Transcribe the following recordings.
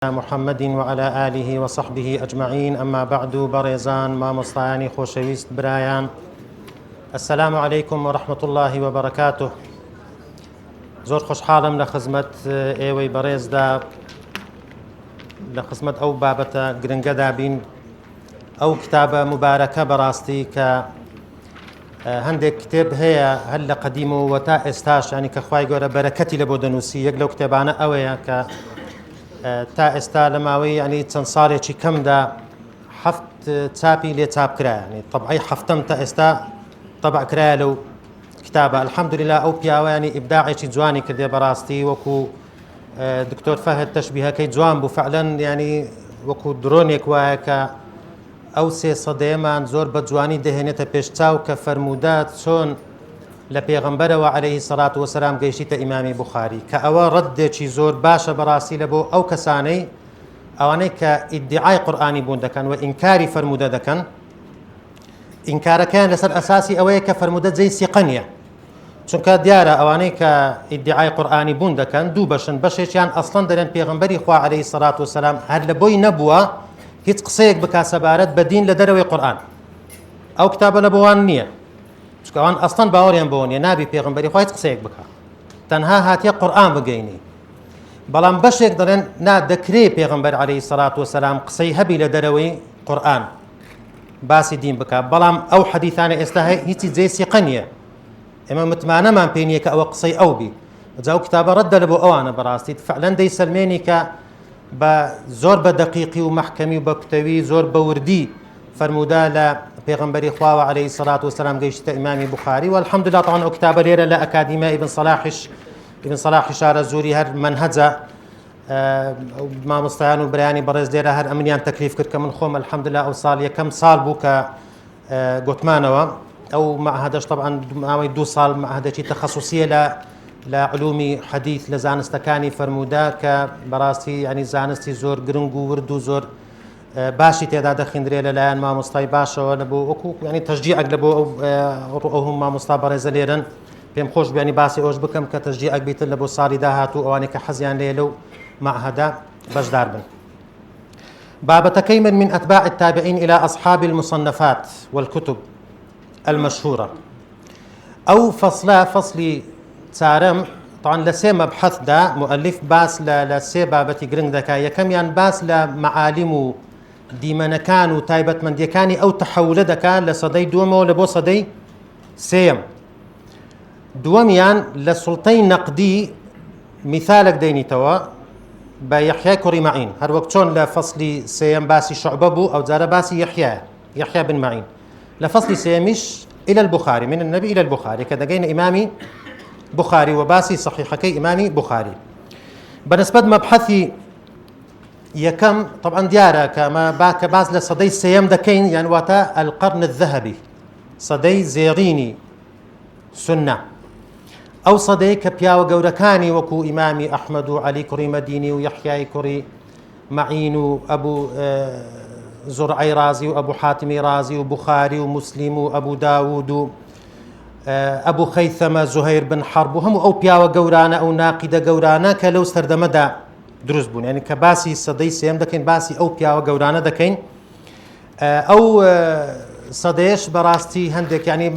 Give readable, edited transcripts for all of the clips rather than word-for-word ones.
محمد وعلى آله وصحبه أجمعين. أما بعد بريزان ما مستعاني خوشويست برايان، السلام عليكم ورحمة الله وبركاته. زور خوش حالم لخزمت ايوي بريز دا لخزمت أو بابتا قرنقا دابين أو كتابة مباركة براستي ك هندێک کتێب هەیە هەر لە قەدیم و وەتا ئێستاش، ینی کە خوای گەورە بەرەکەتی لە بۆ دەنووسی. یەک لەو کتێبانە ئەوەیە کە تا ئێستا لە ماوەی ینی چەند ساڵێکی کەمدا حەفت چاپی لێ چاپ کرایە، ینی طبعی حەفتەم تا ئێستا طبع کرایە لەو کتابە. الحەمدولله ئەو پیاوە ینی ئیبداعێکی جوانی کردێ بەڕاستی، وەکو دکتۆر فەهد تەشبیهەکەی جوان بوو. فعلەن ینی وەکو درۆنێک وایە کە ئەو سێ سەدەیەمان زۆر بە جوانی دەهێنێتە پێشچاو کە فەرموودات چۆن لە پێغەمبەرەوە عەلەیهی سەڵات وەسەلام گەیشتیتە ئیمامی بوخاری، کە ئەوە ڕەدێکی زۆر باشە بەڕاستی لە بۆ ئەو کەسانەی ئەوانەی کە ئیدعای قورئانی بوون دەکەن و ئینکاری فەرموودە دەکەن. ئینکارەکەیان لەسەر ئەساسی ئەوەیە کە فەرموودە جێی سیقە نییە، چونکە دیارە ئەوانەی کە ئیدعای قورئانی بوون دەکەن دوو بەشن. بەشێکیان ئەسڵەن دەرێن پێغەمبەری خوا عەلەیهی سەڵات وەسەلام هەر لە بۆی نەبووە هیچ قسەیەک بکا سەبارەت بە دین لە دەرەوەی قورئان. ئەو کتابە لە بۆوان نییە، چونکە ئەوان ئەسڵەن باوەڕیان بەوە نییە، نابی پێغەمبەری خوا هیچ قسەیەک بکا، تەنها هاتیە قورئان بگەینی. بەڵام بەشێک دەڵێن نا، دەکرێت پێغەمبەر عەلەیهی سەڵات وەسەلام قسەی هەبی لە دەرەوەی قورئان باسی دین بکا، بەڵام ئەو حەدیثانە ئێستا هیچی جێی سیقە نییە، ئێمە متمانەمان پێ نییە کە ئەوە قسەی ئەو بی. جا ئەو کتابە ڕەددە لە بۆ ئەوانە بەڕاستی. فعلەن دەیسەلمێنی کە بە زۆر بە دەقیقی و مەحکەمی و بەکتەوی زۆر بە وردی فەرموودا لە پێغەمبەری خواوە عەلەیهی سەڵات وەسەلام گەیشتە ئیمامی بوخاری. والحەمدولله طبعاً ئەو کتابە لێرە لە ئەکادیمیای ئیبن سەلاحی شارە زووری هەر منهەجە مامۆستایان و برایانی بەڕێز لێرە هەر ئەمنیان تەکلیف کرد کە من خۆم الحەمدولله ئەو ساڵ یەکەم ساڵ بوو کە گوتمانەوە. ئەو معهەدەش طبعاً ماوەی 2 ساڵ معهەدێکی تەخەسوسیە لە علومی حەدیث لە زانستەکانی فەرموودا، کە بەڕاستی ینی زانستی زۆر گرنگ و ورد و زۆر باشی تێدا دەخیندرێ لەلایەن مامۆستای باشەوە لە بۆ وەکو ینی تەشجیعێک لە بۆ ئەو هەموو مامۆستا بەڕێزە لێرن. پێم خۆش بیانی باسی ئەوش بکەم کە تەشجیعێک بیتر لە بۆ ساڵی داهاتوو ئەوانەی کە حەزیان لێ لەو معهەدە بەشدار بن. بابەتەکەی من أتباع التابعين إلى أصحاب المصنفات والكتب المشهورة. أو فصلی چارەم طبعاً لە سێ مەبحەثدا مؤلف باس لە سێ بابەتی گرنگ دەکا. یەکەمیان باس لە مەعالیم و دیمەنەکان و تایبەتمەندیەکانی ئەو تەحەولە دەکات لە سەدەی دووەمەوە لە بۆ سەدەی سێم. دووەمیان لە سوڵتەی نەقدی میثالێک دەینیتەوە بە یەحیای کوڕی مەعین، هەر وەک چۆن لە فەصلی سێم باسی شوعبە بوو، ئەو جارە باسی یەحیا بن مەعین. لە فەصلی سێمیش إلى البخاري، من النبي إلى البخاري، کە دەگەینە ئیمامی بخاري وباسي صحيحكي إمامي بخاري. بالنسبة مبحثي يكم طبعا ديارة كما باك باز لصدي سيام دكين، يعني واتا القرن الذهبي، صدي زيريني سنة، أو صدي كبيا وجوركاني وكو إمامي أحمد وعلي كري مديني ويحيى كري معين وأبو زرعي رازي وأبو حاتم رازي وبخاري ومسلم وأبو داود ئەبوو خەیثەمە زوهەیر بن حەرب و هەموو ئەو پیاوە گەورانە ئەو ناقیدە گەورانە کە لەو سەردەمەدا دروست بوون، یعنی کە باسی سەدەی سێم دەکەین باسی ئەو پیاوە گەورانە دەکەین. ئەو سەدەیەش بەڕاستی هەندێک ینی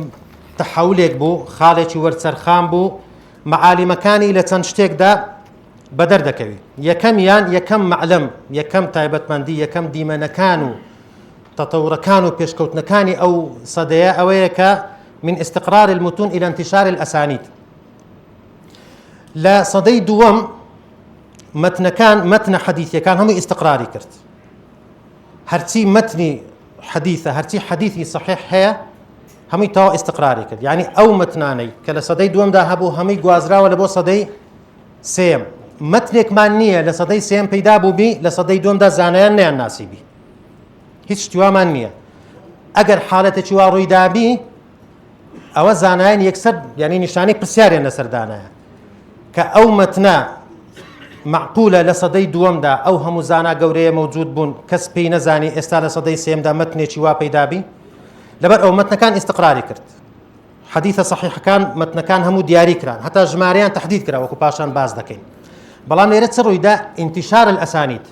تەحەولێک بوو، خاڵێکی وەرچەرخان بوو، مەعالیمەکانی لە چەند شتێکدا بەدەر دەکەوێت. یەکەم مەعلەم، یەکەم تایبەتمەندی، یەکەم دیمەنەکان و تەتەورەکان و پێشکەوتنەکانی ئەو سەدەیە ئەوەیە کە من استقرار المتون إلى انتشار الأسانيد. لا صدي دوام متن حديثي كان هم استقراري كرت، هرتي متني حديثة هرتي حديثي صحيح هي هم تو استقراري كرت، يعني أو متناني كلا صدي دوام ذهبوا هم جوازرا ولا بو صدي سيم متنك مانية لصدي سيم بيدابو بي لصدي دوام ذا زانيان نيان ناسي بي هيش توا مانية. أجر حالة توا رويدابي ئەوە زانایان یەکسەر ینی نیشانەی پرسیاریان لەسەر دانایە کە ئەو مەتنە معقولە لە سەدەی دووەمدا ئەو هەموو زانا گەورەیە مەوجود بوون، کەس پێی نەزانی ئێستا لە سەدەی سێمدا مەتنێکی وا پەیدابی، لەبەر ئەو مەتنەکان ئیستقراری کرد. حەدیثە صحیحەکان مەتنەکان هەموو دیاری کران، هەتا ژمارەیان تەحدید کرا وەکو پاشان باز دەکەین. بەڵام لێرە چ ڕوویدا؟ ئینتیشار الئەسانید،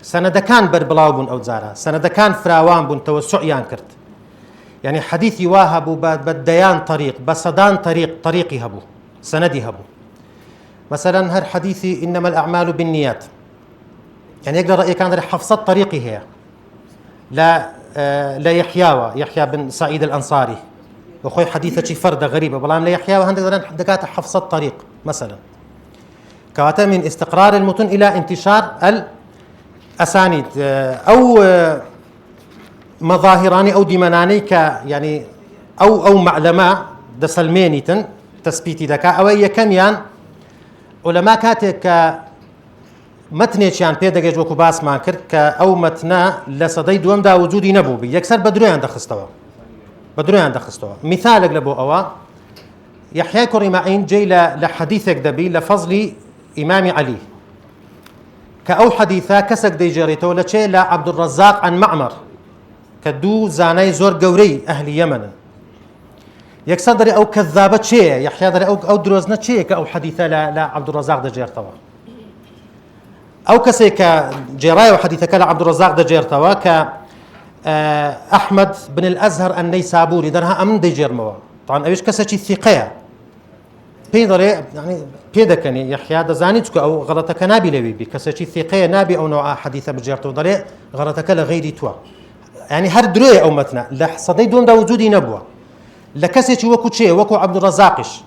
سندەکان بربڵاو بوون ئەو جارە سندەکان فراوان بوون تەوەسوعیان کرد يعني حديثي واهبوا بديان طريق بصدان طريقي هبو سندي هبو مثلا هر حديثي إنما الأعمال بالنيات يعني يقدر رأيي كان حفصة طريقي هي لا يحيى بن سعيد الأنصاري وخوي حديثة شي فردة غريبة بلام لا يحيى وهندك دكات حفصة طريق مثلا كواتا من استقرار المتن إلى انتشار الأسانيد أو مظاهراني أو ديماناني يعني أو معلمة دسلميني تثبيتي دكا أو يكميان علماء كاتك متنێکیان پێدەگەێت وەکو باسمان کرد کە ئەو مەتنە لە سەدەی دووەمدا وجودی نەبوو یەکسەر بە درۆیان دەخستەوە میثالێک لە بۆ ئەوە یحیای کوڕی معین جێی لە حەدیثێک دەبی لە فەزلی ئیمامی عەلی کە ئەو حەدیثە کەسێک دەیجێڕێتەوە لە چێ لە عەبدوڕەزاق عن معمەر کە دوو زانای زۆر گەورەی ئەهلی یەمەنن یەکسەر دەرێ ئەو کەذابە چێیە یحیا دەرێ ئەو درۆزنە چێیە کە ئەو حەدیثە لە عەبدوڕەزاق دەجێڕتەوە أو كسيك جراي وحديثك عبد الرزاق دجيرتوا ك أحمد بن الأزهر النيسابوري درها أمن دجيرموا طبعا أيش كسيك ثقة بيدري يعني بيدكني يحيى دزانيتك أو غلطك نابي لوي بكسيك ثقة نابي أو نوع حديث بجيرتوا دري غلطك لغير توا يعني هر دروي أو متنا لحصدي دون دا وجودي نبوة لكسيك وكو شيء وكو عبد الرزاقش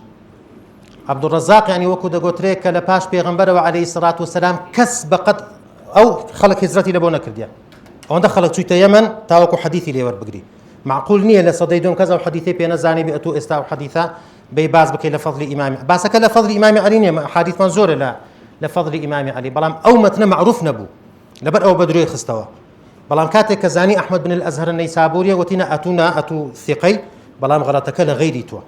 عبد الرزاق يعني وكو دغوتريك لباش پیغمبر عليه الصلاه والسلام كس بقد او خلق هجرتي لبونا كرديا او دخلت تويت يمن تاوكو حديثي لي ور بغري معقول نيه لصديدون كذا وحديثي بين زاني بيتو استا حديثا بيباز بك لفضل امام باسك لفضل امام علي حديث منظور لا لفضل امام علي بلام او متن معروف نبو لبر او بدري خستوا بلام كاتك كزاني احمد بن الازهر النيسابوري وتينا اتو ثقي بلام غلطك لغيري تو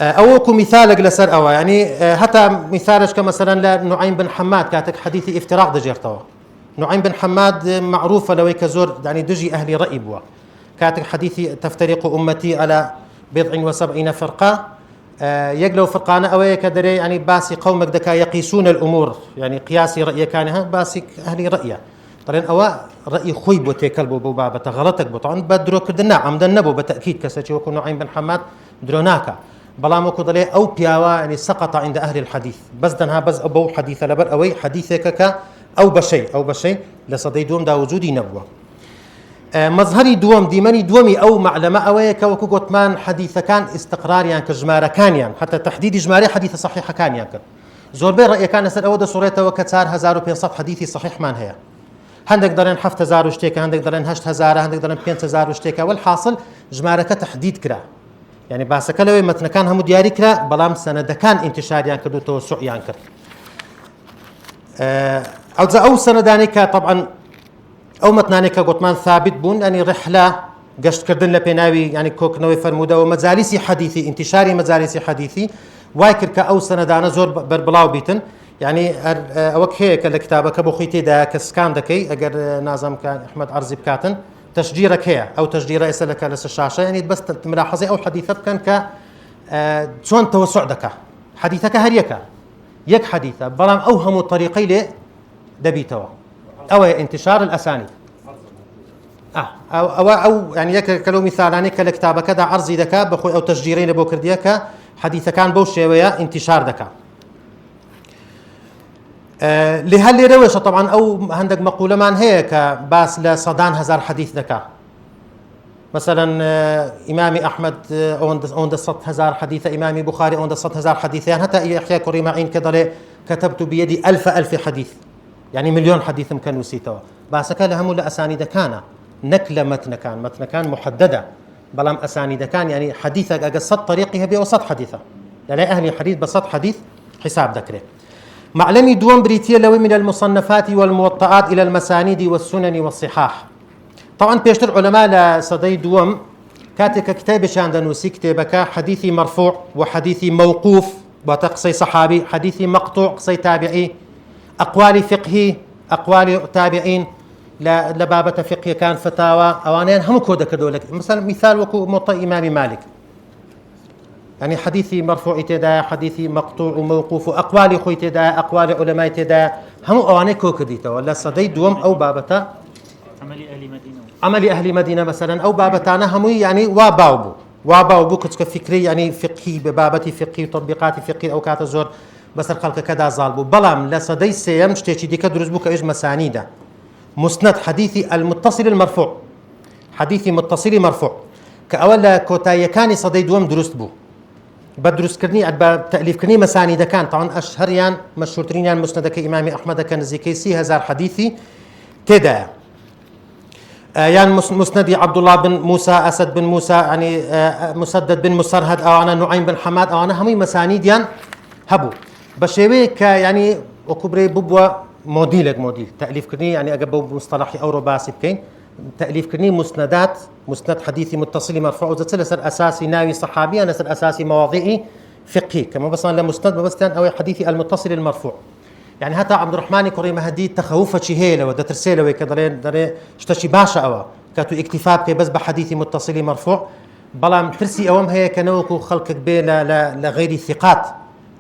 أو مثالك لسر أو يعني حتى مثالك كمثلا لنعيم بن حماد كاتك حديث افتراق دجيرتوا نعيم بن حماد معروفة لو كزور يعني دجي أهل رأي بوا كاتك حديث تفترق أمتي على 70 فرقة يقلوا فرقانا أو كدري يعني باسي قومك دكا يقيسون الأمور يعني قياسي رأي كانها باسي أهل رأيه طبعا أو رأي خويب وتكلبوا ببابة غلطك طبعا بدرو كردنا عمدا نبو بالتأكيد كساتي وكون نعيم بن حماد دروناكا بلام وكو دلي أو بياوا يعني سقط عند أهل الحديث بس دنها بس أبو حديث لبر أوي حديثك أو بشيء لصدي دوم دا وجودي نبوة مظهري دوم ديماني دومي أو معلمة أوي كوكو قطمان حديث كان استقرار يعني كجمارة كان يعني حتى تحديد جمارة حديث صحيحة كان يعني زور بين رأي كان سر أود صورته وكتار 1500 حديثي صحيح مان هي هندك درين 7000 وشتيك هندك درين 8000 هندك درين 5000 وشتيك والحاصل جمارة تحديد كرا يعني باسەکە لەوەی مەتنەکان هەموو دیاری کرا بەڵام سەنەدەکان ئینتیشاریان کرد و تەوەسوعیان کرد ئەو سەنەدانەی کە طبعا ئەو مەتنانەی کە گوتمان ثابت بوون ینی ڕحلە گەشتکردن لە پێناوی ینی کۆکردنەوەی فەرموودەوە مەجالیسی حەدیثی ئینتیشاری مەجالیسی حەدیثی وای کرد کە ئەو سەنەدانە زۆر بەربڵاو بیتن يعني ئەوەک هەیە کە لە کتابەکە بۆ خۆی تێدا کە سکان دەکەی ئەگەر نازانم کە ئەحمەد عەرزی بکاتن تشجيرك هي أو تشجير إسلك على الشاشة يعني بس ملاحظة أو حديثك كان ك شلون توسع دك حديثك هريك يك حديثة بلام أوهم الطريقي ل دبيتوا أو انتشار الأسانيد أو يعني يك كلو مثالاني كالكتابة كذا عرضي دك بخو أو تشجيرين بوكرديك حديث كان بوشي ويا انتشار دك لهاللي رويشه طبعا او عندك مقوله مان هيك باس لصدان هزار حديث ذكاء مثلا امامي احمد اون صد هزار حديث امامي بخاري اون صد هزار حديث يعني حتى يحيى كري معين كذا كتبت بيدي ألف حديث يعني مليون حديث مكان وسيتوا باس كان هم اسانيد كان نكله متن كان محدده بلام اسانيد كان يعني حديثك قصد طريقها بوسط حديثه لا اهل الحديث بسط حديث حساب ذكره معلمي دوم بريتيا لوي من المصنفات والموطئات إلى المسانيد والسنن والصحاح طبعا بيشتر علماء لصدي دوم كاتك كتاب شاندن وسي كتابك حديثي مرفوع وحديثي موقوف وتقصي صحابي حديثي مقطوع قصي تابعي أقوال فقهي أقوال تابعين لبابة فقه كان فتاوى أوانين هم كودك دولك مثلا مثال وكو موطئ إمام مالك يعني حديثي مرفوع تدا حديثي مقطوع وموقوف أقوال خوي تدا أقوال علماء تدا هم أواني كوكديتا ولا صدي دوم أو بابتا عمل أهل مدينة مثلا أو بابتانا هم يعني واباوبو كتك فكري يعني فقهي ببابتي فقهي وتطبيقاتي فقهي أو كات زور بس الخلق كذا ظالبو بلام لصدي سيم شتيشي ديكا دروز بوكا إيش مسانيدا مسند حديثي المتصل المرفوع حديثي متصل مرفوع كأولا كوتايا كان صدي دوم درست بو بدرس كرني أدب تأليف كرني مسانيد كان طبعا أشهريان مشهورترين يعني مسند إمام أحمد كان زكي 3000 حديثي تدا يعني مسند عبد الله بن موسى أسد بن موسى يعني مسدد بن مسرهد أو أنا نعيم بن حماد أو أنا همي مسانيد يعني هبو بشوي يعني وكبري ببوا موديل تأليف كرني يعني أجب مصطلحي أو رباسي بكين تأليف كرني مسند حديثي متصل مرفوع وزت سر أساسي ناوي صحابي أنا سر أساسي مواضيعي فقهي كما بس أنا مسند بس أو حديثي المتصل المرفوع يعني حتى عبد الرحمن كريم هدي تخوف شهيله ودا ترسيله وكذا دري اشتشي باشا أوا كاتو اكتفاء كي بس بحديثي متصل مرفوع بلام ترسي أوام هي كنوكو خلقك بين لغير الثقات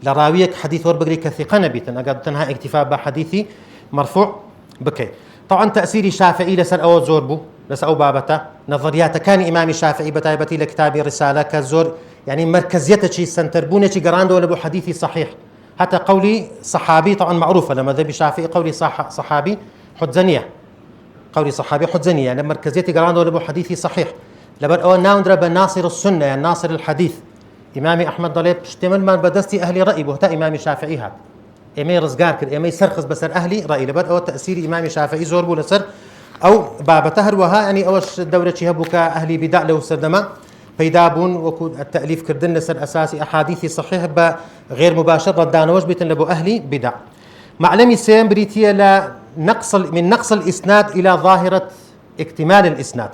لراويك حديث وربقري كثقة نبيتن أقد تنها اكتفاء بحديثي مرفوع بكي طبعا تأثير الشافعي لسر أو زوربو لسر أو بابته نظريات كان إمام الشافعي بتايبتي لكتاب رسالة كزور يعني مركزيته شي سنتربونه شي جراندو ولا حديثي صحيح حتى قولي صحابي طبعا معروفة لما ذهب الشافعي قولي صحابي حجزانية قولي صحابي حجزانية يعني مركزية جراندو ولا حديثي صحيح لبر أو ناوندرب ناصر السنة يعني ناصر الحديث إمامي أحمد ضليب اشتمل من بدستي أهلي رأي بهتا إمامي الشافعي هذا إمي رزقار كده إمي سرخص بسر أهلي رأي لبر أو تأثير إمامي الشافعي زور بولسر أو باب تهر وها يعني أوش الدورة شهبك أهلي بدع له سردما فيدابون وكو التأليف كردن لسر أساسي أحاديثي صحيح غير مباشر ردان وجبة لبو أهلي بدع معلمي سيم بريتيا من نقص الإسناد إلى ظاهرة اكتمال الإسناد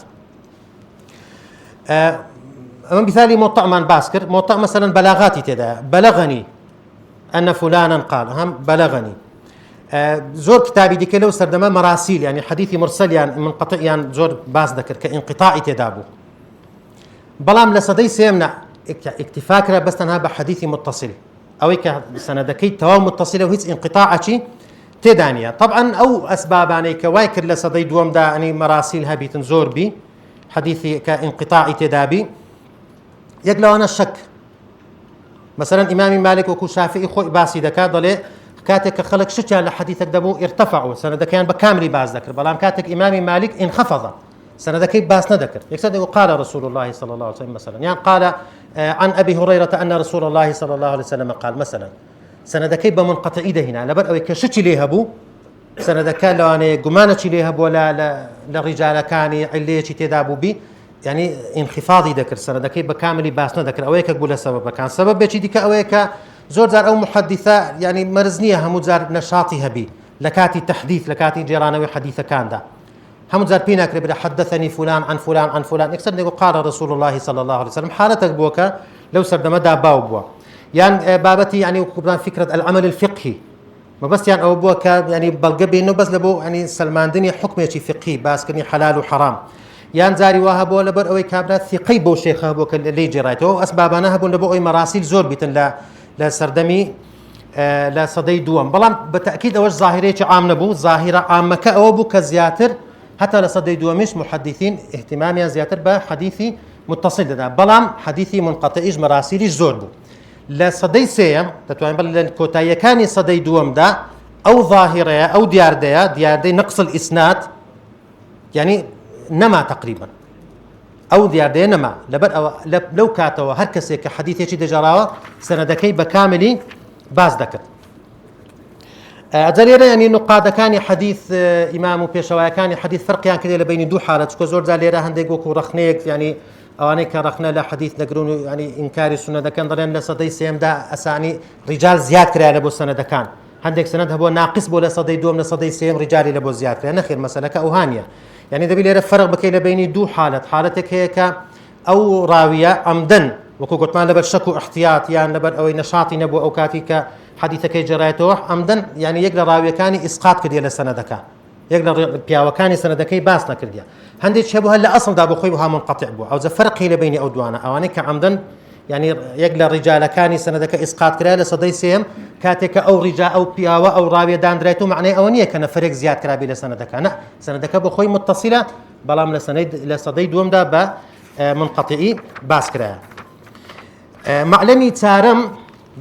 مثالي موطأ من باسكر موطأ مثلا بلاغاتي تدا بلغني أن فلانا قال هم بلغني زور كتابي ديك لو سردما مراسيل يعني حديثي مرسل يعني منقطع يعني زور باس ذكر كانقطاع تدابو بلام لصدي سيمنا اكتفاكرة بس تنها بحديثي متصل أو سندكي تواو متصلة وهيس انقطاعتي تدانية طبعا أو أسباب يعني كوايكر لصدي دوم دا يعني مراسيل هبي تنزور بي حديثي كانقطاع تدابي يقلو أنا الشك مثلا إمامي مالك وكو شافعي خوي باسي دكا ضلي كاتك خلق شتى لحديثك دبو ارتفعوا سندكيان بكامل باز ذكر بلام كاتك إمامي مالك انخفض سندكي باس ندكر يقصد قال رسول الله صلى الله عليه وسلم مثلا يعني قال عن أبي هريرة أن رسول الله صلى الله عليه وسلم قال مثلا سندكي بمنقطع إيده هنا لبر أو كشتى ليه هبو سندكان لو أنا جمانة ليه هبو لا لرجال كان عليه تدابو بي يعني انخفاضي ذكر سندكي بكامل باس ندكر أويك أقول سبب كان سبب بيجي ديك أويك زور أو محدثة يعني مرزنية هم زار نشاطها بي لكاتي تحديث لكاتي جيرانوي حديثة كان ده هم زار بينا كرب حدثني فلان عن فلان عن فلان يكسر قال رسول الله صلى الله عليه وسلم حالتك بوكا لو سرد مدى باوبوا يعني بابتي يعني فكرة العمل الفقهي ما بس يعني أو بوكا يعني بلقبي إنه بس لبو يعني سلمان دنيا حكم شيء فقهي بس كني حلال وحرام يعني زاري وهب ولا بر أوي كابرات ثقي بو شيخ بوكا اللي جرايته أسبابنا هبون لبو أي مراسيل زور بيتن لا سردمي لا صدي دوام بلان بالتأكيد أوش ظاهرة عام نبو ظاهرة عامة كأوبو كزياتر حتى لصدي دوامش محدثين اهتماميا زياتر بحديثي متصل ده بلان حديثي منقطعيج مراسيلي زوربو لا صدي سيم تتوين بل كوتايا كان صدي دوام ده أو ظاهرة أو ديار دي نقص الإسناد يعني نما تقريبا أو ديار دي نما لبر لو كاتوا هركسي كحديث يشي دجراوة سندكي بكاملي باز ذكر أجرينا يعني نقاد كان حديث إمام بيشوا كان حديث فرق يعني كده بين دو حالات كزور زاليرا هنديك ورخنيك يعني أواني كرخنا لا حديث نقرون يعني إنكار السنة كان ضلنا لصدي سيم ده أساني رجال زياد كره لبو السنة كان هنديك سند هو ناقص بولا صدي دوم لصدي سيم رجال لبو زياد كره نخير مسألة كأوهانية يعني دبي لي فرق بكي بين دو حالتك هيك أو راوية عمدا وكو قلت ما لبر شكو احتياط يعني لبر أو نشاطي نبو أو كاتيك حديثك جرايته عمدا يعني يقدر راوية كان إسقاط كدي للسندك يقدر بياو كان سندك باس نكرديا هندي شبه هلا أصلا دابو خوي وها منقطع بو أو زفرق هي بين أو دوانا أو أنا كعمدا يعني يقل الرجال كاني سندك إسقاط كرا لصدي سيم كاتك أو رجاء أو بياوة أو راوية داندريتو معناه أونية كان فريق زياد كرابي لسندك أنا سندك بخوي متصلة بلام لصدي دوم دا با منقطعي باسكرا معلمي تارم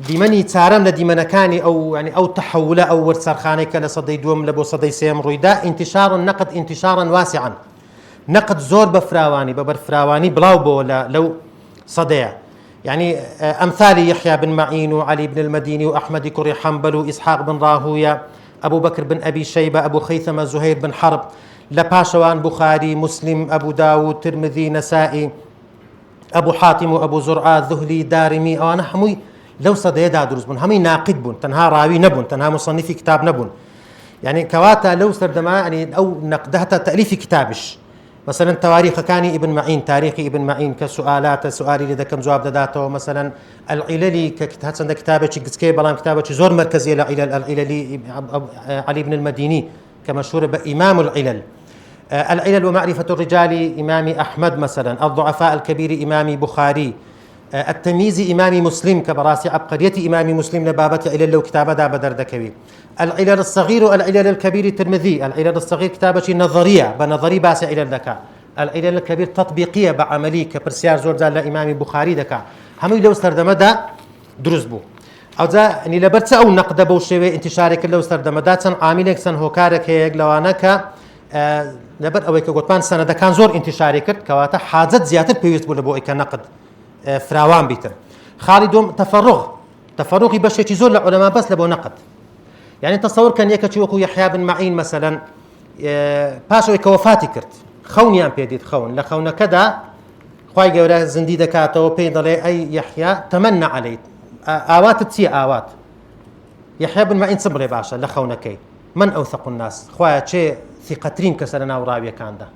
ديمني تارم لديمنكاني أو يعني أو تحوله أو ورسرخاني كلصدي دوم لبو صدي سيم رويدا انتشار النقد انتشارا واسعا نقد زور بفراواني ببرفراواني بلاو بو لو صديع يعني أمثال يحيى بن معين وعلي بن المديني وأحمد كري حنبل وإسحاق بن راهوية أبو بكر بن أبي شيبة أبو خيثمة زهير بن حرب لباشوان بخاري مسلم أبو داود ترمذي نسائي أبو حاتم وأبو زرعة ذهلي دارمي أو أنا حموي لو صديع دادرز بن همي ناقد بن تنها راوي نبن تنها مصنفي كتاب نبن يعني كواتا لو سردما يعني أو نقدها تأليف كتابش مثلا تواريخ كاني ابن معين تاريخي ابن معين كسؤالات سؤالي لذا كم جواب داته مثلا العللي كتاب كتابه كسكي بلام كتابه زور مركزيه لعلل العللي علي بن المديني كمشهور بإمام العلل العلل ومعرفة الرجال إمام أحمد مثلا الضعفاء الكبير إمام بخاري التمييز إمام مسلم كبراسي عبقرية إمام مسلم لبابة علل لو كتابة دا بدردكوي العلل الصغير والعلل الكبير الترمذي العلل الصغير كتابة نظرية بنظري باسع علل ذكاء العلل الكبير تطبيقية بعملي كبرسيار زور زال لإمام بخاري ذكاء هم لو استردم دا دروز بو أو ذا يعني لبرت أو نقد بوشوي انتشارك لو استردم دا سن عاملك سن هوكارك هيك لوانك لبر أو كقطمان سنة دا كان زور انتشارك كواتا حاجة زيادة بيوت بولبو إك نقد فراوان بيتر خالدهم تفرغي بشي زور لعلماء بس لبو نقد يعني تصور كان يكتشي وكو يحيى بن معين مثلا باشو كوفاتي كرت خونيان بيديت خون لخون كذا خواي جورا زندي دكاتو بيدلي أي يحيى تمنى عليه آوات تسي آوات يحيى بن معين صبري باشا لخونكي من أوثق الناس خوايا شيء ثقترين كسرنا وراوية كان ده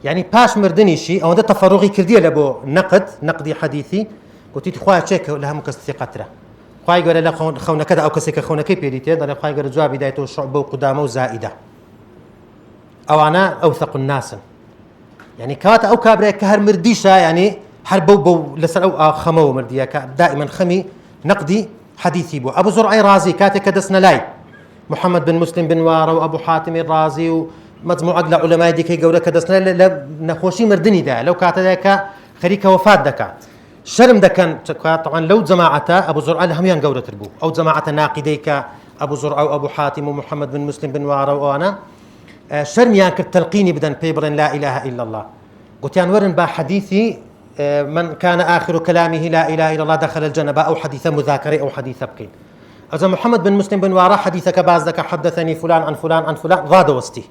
يعني باش مردني شيء أو ده تفرغي كردية لبو نقدي حديثي قلت خوايا شيء لها مكس ثقتره خواهي قال لا خونا كذا أو كسيك خونا كي بيريتي ضل خواهي قال جواب بدايته شعبه وقدامه زائدة أو أنا أوثق الناس يعني كوات أو كابرة كهر مرديشة يعني حربوا بو لسر أو خمو مردية دائما خمي نقدي حديثي بو أبو زرعي رازي كاتك دسنا لاي محمد بن مسلم بن وارا وأبو حاتم الرازي ومجموعة علماء ديكي قولة كدسنا نخوشي مردني ده لو كاتك خريك وفاة دكا شرم ده كان طبعا لو جماعته ابو زرعه هم ين قوله تربو او جماعه ناقديك ابو زرعه وابو حاتم ومحمد بن مسلم بن وارا وانا شرم يان كتلقيني بدن بيبر لا اله الا الله قلت يان ورن با حديثي من كان اخر كلامه لا اله الا الله دخل الجنه او حديث مذاكره او حديث بكين اذا محمد بن مسلم بن وارا حديثك بعضك حدثني فلان عن فلان عن فلان راد وستي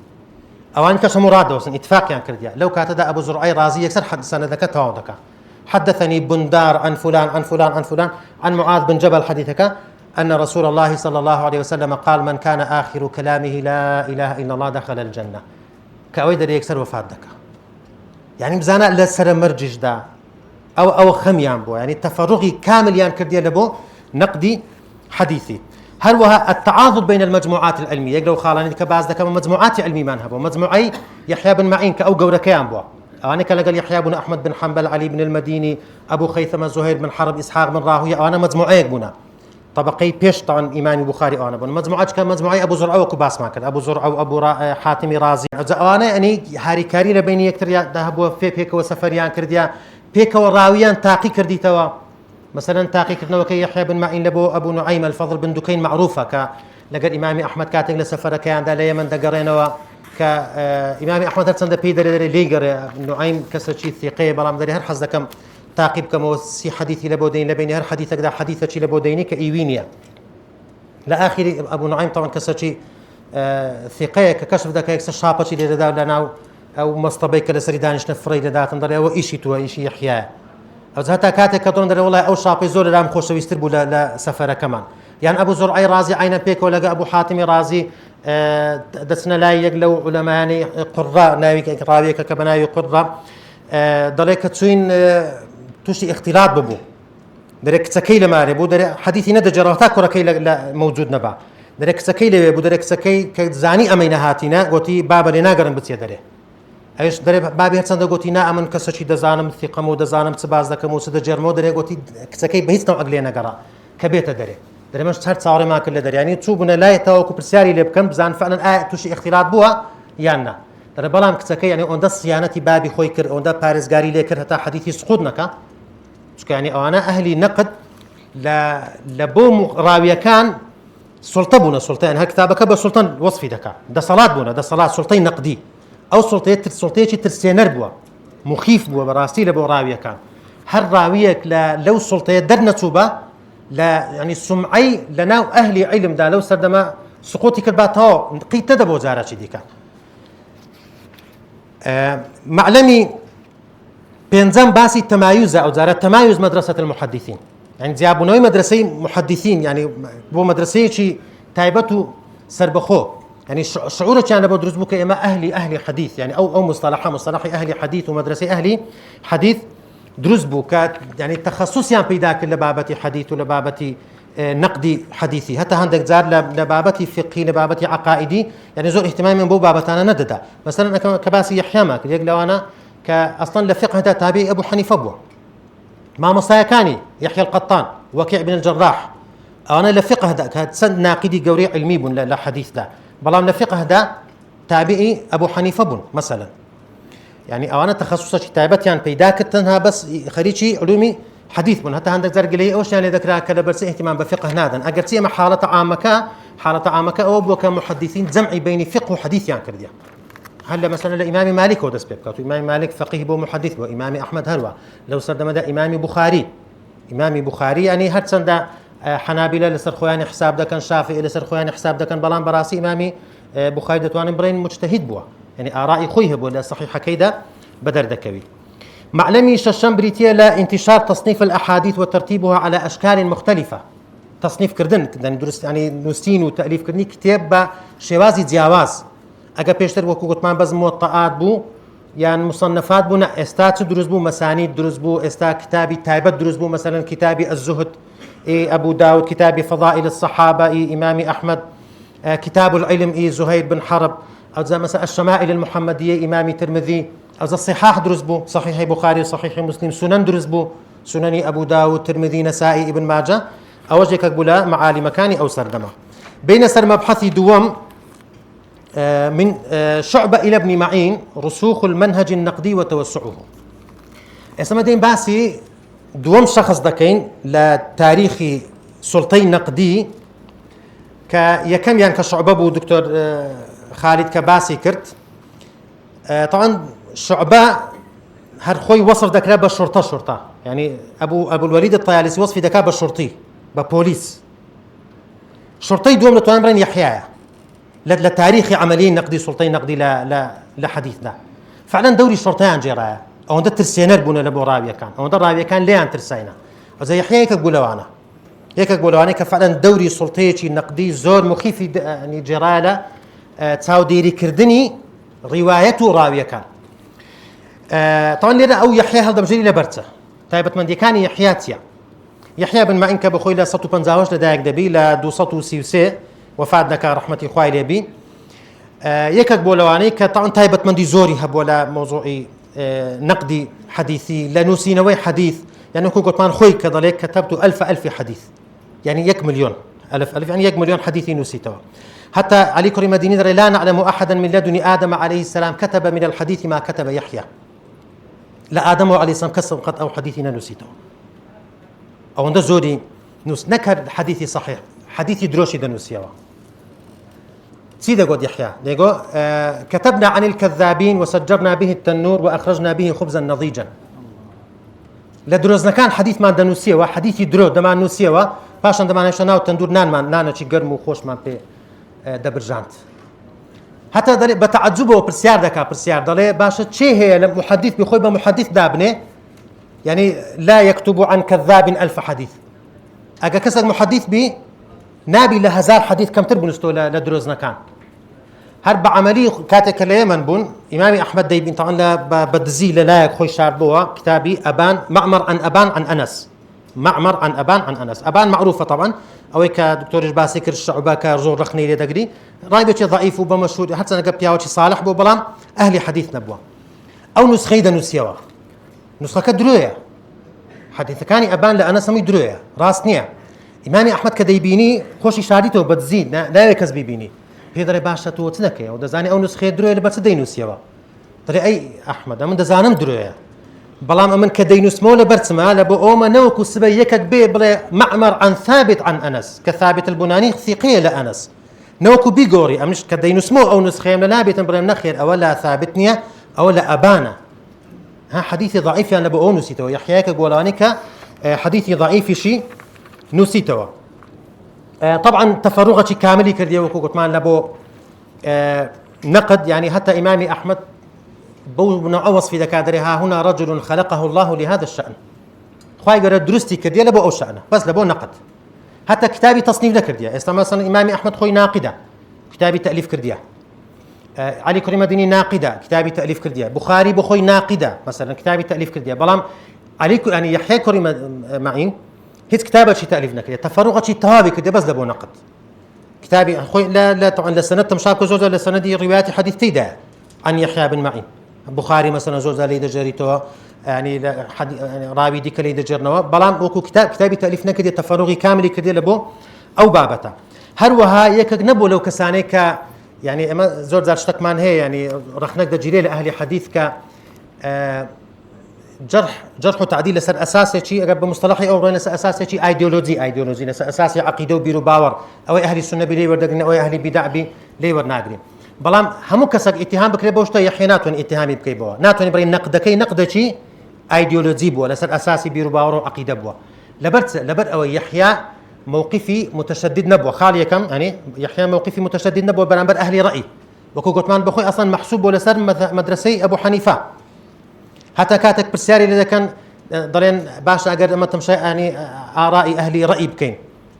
او انك مراد وسن اتفاق يان كرديا لو كاتدا ابو زرعه رازي يكسر حد سندك توادك حدثني بندار عن فلان عن فلان عن فلان عن معاذ بن جبل حديثك أن رسول الله صلى الله عليه وسلم قال من كان آخر كلامه لا إله إلا الله دخل الجنة كأويدر يكسر وفادك يعني بزانا لسر مرجج دا أو خميان بو يعني تفرغي كامل يان كرديا لبو نقدي حديثي هل وها التعاضد بين المجموعات العلمية يقلو خالاني كباز دكا مجموعات علمي ما نهبو مجموعي يحيى بن معين كأو قوركيان بو أنا كلا يحيى بن أحمد بن حنبل علي بن المديني أبو خيثمة زهير بن حرب إسحاق بن راهوية أنا مجموعي بنا طبقي بيش طبعا إمام بخاري أنا بنا مجموعات كان مجموعي أبو زرعة وكباس ما كان أبو زرعة وأبو حاتم رازي أنا يعني هاري كاري لبيني يكتر ذهبوا في بيك وسفريان كرديا بيك وراويان تاقي كردي توا مثلا تاقي كردنا وكي يحيى بن معين لبو أبو نعيم الفضل بن دكين معروفة لقد إمام أحمد كاتب لسفر كان دا ليمن دقرينوا كإمام أحمد هرسند بيدر ليجر نعيم كسرشي ثقة بلام دري هر حز كم تعقيب كم وسي حديثي لبودين لبيني هر حديثك ده حديثة شي لبوديني كإيوينيا لآخر أبو نعيم طبعا كسرشي ثقة ككشف ده كيكس شابة شي لدا لنا أو مصطبيك لسريدانش نفري لدا تندري أو إيشي تو إيشي يحيى أو زهتا كاتك كدون دري والله أو شابة زول لام خوش ويستربو لسفرة كمان يعني أبو زرعي رازي عينا بيك ولا أبو حاتم رازي دسنا لا يقلو علماني قراء ناوي راوي كبناوي قراء ضليك تسوين توشي اختلاط ببو درك سكيل ماري بو درك حديثي ندى جراتا كركي لا موجود نبع درك سكيل بو درك سكي كزاني امينه هاتينا قوتي بابا لنا قرن بتسي دري ايش دري بابي هرسان دغوتي نا امن كسشي دزانم ثقه دزانم تباز دكم سد جرمو دري غوتي كسكي بهيت نوع اغلينا قرا كبيت دري مش صار صار ما كل دري يعني تصوبنا لا يتوكو برساري لبكم بزان فعلا توشي اختلاط بوا يانا دري بلام كسكي يعني اون صيانتي بابي خوي كر اون باريزغاري لكر حتى حديثي سقودنك يعني انا اهلي نقد لا لبوم راويه كان سلطه بونا سلطان هالكتابك بسلطان وصفي دكا ده صلاه بونا ده صلاه سلطين نقدي او سلطيه ترسينر بوا مخيف بوا براسي لبو راويه كان هل راويك لو سلطيه درنا توبه لا يعني سمعي لنا اهلي علم دا لو سردما سقوطي كرباتها قيت دبو زاراتي ديكا معلمي بينزم باسي التمايز او زارة تمايز مدرسه المحدثين يعني زيابونوي مدرسي محدثين يعني بو مدرسي شي تايبته سربخو يعني شعوره كان بدرس بك اما اهلي حديث يعني او مصطلح اهلي حديث ومدرسي اهلي حديث دروس بوك يعني تخصص يعني بيداك لبابتي حديث ولبابتي نقدي حديثي حتى عندك زار لبابتي فقهي لبابتي عقائدي يعني زور اهتمامي بو بابتنا نددا مثلا كباسي يحيى ماك لو انا كاصلا لفقه هذا تابعي ابو حنيفه بو ما مصايكاني يحيى القطان وكيع بن الجراح انا لفقه هذا كسند ناقدي قوري علمي بن لا حديث ده بلام لفقه هذا تابعي ابو حنيفه بن مثلا يعني انا تخصصي تايبت يعني بيداك تنها بس خريجي علومي حديث بن حتى عندك زرق لي اوش يعني ذكرها كذا بس اهتمام بفقه نادن اجرتي ما حاله عامك او بو كمحدثين جمعي بين فقه وحديث يعني كرديا هلا مثلا الامام مالك ودس بيبكاتو امام مالك فقيه بو محدث وامام احمد هلوا لو صار مدى امام بخاري يعني هر سندا حنابلة لسر خواني حساب ده كان شافعي لسر خواني حساب ده كان بلان براسي امامي بخاري دتوان برين مجتهد بوا يعني ارائي خويه بو صحيح كيدا بدر دكوي معلمي ششم بريتيا لا انتشار تصنيف الاحاديث وترتيبها على اشكال مختلفه تصنيف كردن يعني درست يعني نوستين وتاليف كردني كتاب شوازي جیاواز اگه پیشتر وکو گوتمان بز موطئات بو يعني مصنفات بو نه استات دروز بو مسانيد دروز بو استا كتابي تايبت دروز بو مثلا كتابي الزهد ابو داود كتابي فضائل الصحابه امام احمد كتاب العلم زهير بن حرب او زي مثلا الشمائل المحمديه امام ترمذي او زي الصحاح دروز بو صحيح بخاري صحيح مسلم سنن دروز بو سنن ابو داود ترمذي نسائي ابن ماجه اوجك قبلا معالي مكاني او سردمه بين سر مبحثي دوم من شعبة إلى ابن معين رسوخ المنهج النقدي وتوسعه اسمدين باسي دوم شخص دكين لتاريخ سلطي نقدي كيكم يعني كشعبة بو دكتور خالد كباسي كرت طبعا شعبة هر خوي وصف ذكرها بالشرطة يعني ابو الوليد الطيالسي وصف ذكاء بالشرطي ببوليس شرطي دوم لتوان يحيى لتاريخ عملية نقدي سلطين نقدي لحديثنا فعلا دوري الشرطيان جرايا او ده ترسينر بونا لبو راويه كان او ده راويه كان ليه ترسينا زي يحيى هيك قولوا انا كفعلا دوري سلطيتي نقدي زور مخيف يعني جراله تساو ديري كردني روايته راويه كان طبعا لنا او يحيى هذا بجري لبرته تايبت من دي كان يحيى بن معين كبخوي لا 150 لدايق دبي لا 233 وفاد لك رحمتي خوای لێبی یەکێک بۆ لەوانەی کە تاوان تایبەتمەندی زۆری هەبووە لە مۆزوعی نقدی حەدیثی لە نووسینەوەی حەدیث يعني وەکو گوتمان خۆی کە دەڵێ كتبت ألف حديث يعني 1 مليون ألف يعني 1 مليون حديث نووسیتەوە حتى علي كريم الدين دري لا نعلم أحدا من لدن آدم عليه السلام كتب من الحديث ما كتب يحيى لا آدم عليه السلام كسب قد أو حديثنا نووسیتەوە أو عند زوري نووس نەکرد حديثي صحيح حديثي دروشي دنوسيوا سيدا قد يحيى ديقو كتبنا عن الكذابين وسجرنا به التنور وأخرجنا به خبزا نضيجا لدروزنا كان حديث ما دنوسيوا حديثي درو دمان نوسيوا باشان دمان نشنا التندور نانا شي قرم وخوش ما بي دبرجانت حتى دلي بتعجبه برسيار دكا برسيار دلي باشا تشي هي محدث بخوي بمحدث دابنه يعني لا يكتب عن كذاب 1000 حديث اجا كسر محدث بي نابي لهزار حديث كم تربون استولا لدروزنا كان هرب عملي كاتك اليمن بون امامي احمد ديبين طبعا لا بدزي لا خوي شاربوها كتابي ابان معمر عن ابان عن انس معمر عن ابان عن انس ابان معروفه طبعا او كدكتور جباسي كر الشعبه كزور رخني لي دغري رايبتي ضعيف وبمشهور حتى انا قبت ياوتي صالح بو بلان اهلي حديث نبوه أو نسخة دنوسيوا نسخة كدروية حديث كان أبان لأنا سمي دروية راسنيا إمامي أحمد كديبيني خوشي شاديته بتزيد لا يكذب بيبيني هذا باشا توتنك يا ودزاني أو نسخة دروية لبرس دينوسيوا ترى أي أحمد أمن دزانم دروية بلام أمن كدينوس مولا برسما لبو أوما نوكو سبي يكك بي بلا معمر عن ثابت عن أنس كثابت البناني ثقيل لأنس نوكو بيغوري أمش كدينوس مو أو نسخة من نابت بريم نخير أولا ثابتنيا أولا أبانا ها حديثي ضعيف يعني لبو أو نسيتو يحياك قولانك حديثي ضعيف شي نسيتو طبعا تفرغتي كاملي كردي وكو قلت لبو نقد يعني حتى إمامي أحمد بو نعوص في ذكادري ها هنا رجل خلقه الله لهذا الشأن خواهي قرأت درستي كردية لبو أو شأنه بس لبو نقد حتى كتابي تصنيف لكردية اسلام مثلا إمامي أحمد خوي ناقدة كتابي تأليف كردية علي كريم الديني ناقدة كتابي تأليف كردية بخاري بخوي ناقدة مثلا كتابي تأليف كردية بلام علي يعني يحيى كريم معين هيك كتابة شي تأليف نكردية تفرغة شي توابي كردية بس لبو نقد كتابي خوي لا طبعا لسنة مشاكل زوجة لسنة دي روايات حديث تيدا عن يحيى بن معين بخاري مثلا زوجة ليدا جريتو يعني راوي ديك ليدا جرنوا بلام وكو كتابي تأليف نكردية تفرغي كامل كردية لبو أو بابتا هروها يك نبو لو كسانيك يعني اما زور زار شتكمان هي يعني رخنك دجيلي لاهل حديث ك جرح وتعديل لسر اساسي شيء رب مصطلحي او لسر اساسي شيء ايديولوجي لسر اساسي عقيده وبيرو باور او اهل السنه بلي ودغنا او اهل بدع بي لي ورناغري بلام همو كسك اتهام بكري بوشتا يحينات اتهامي بكيبو ناتوني بري نقد شيء ايديولوجي بو لسر اساسي بيرو باور وعقيده بو لبر او يحيى موقفي متشدد نبوة خالية كم يعني يحيى موقفي متشدد نبوة برانبر أهل رأي وكو قطمان بخوي أصلا محسوب ولا سر مدرسي أبو حنيفة حتى كاتك برسياري إذا كان ضلين باشا أقدر أما تمشي يعني آرائي أهلي رأي بكين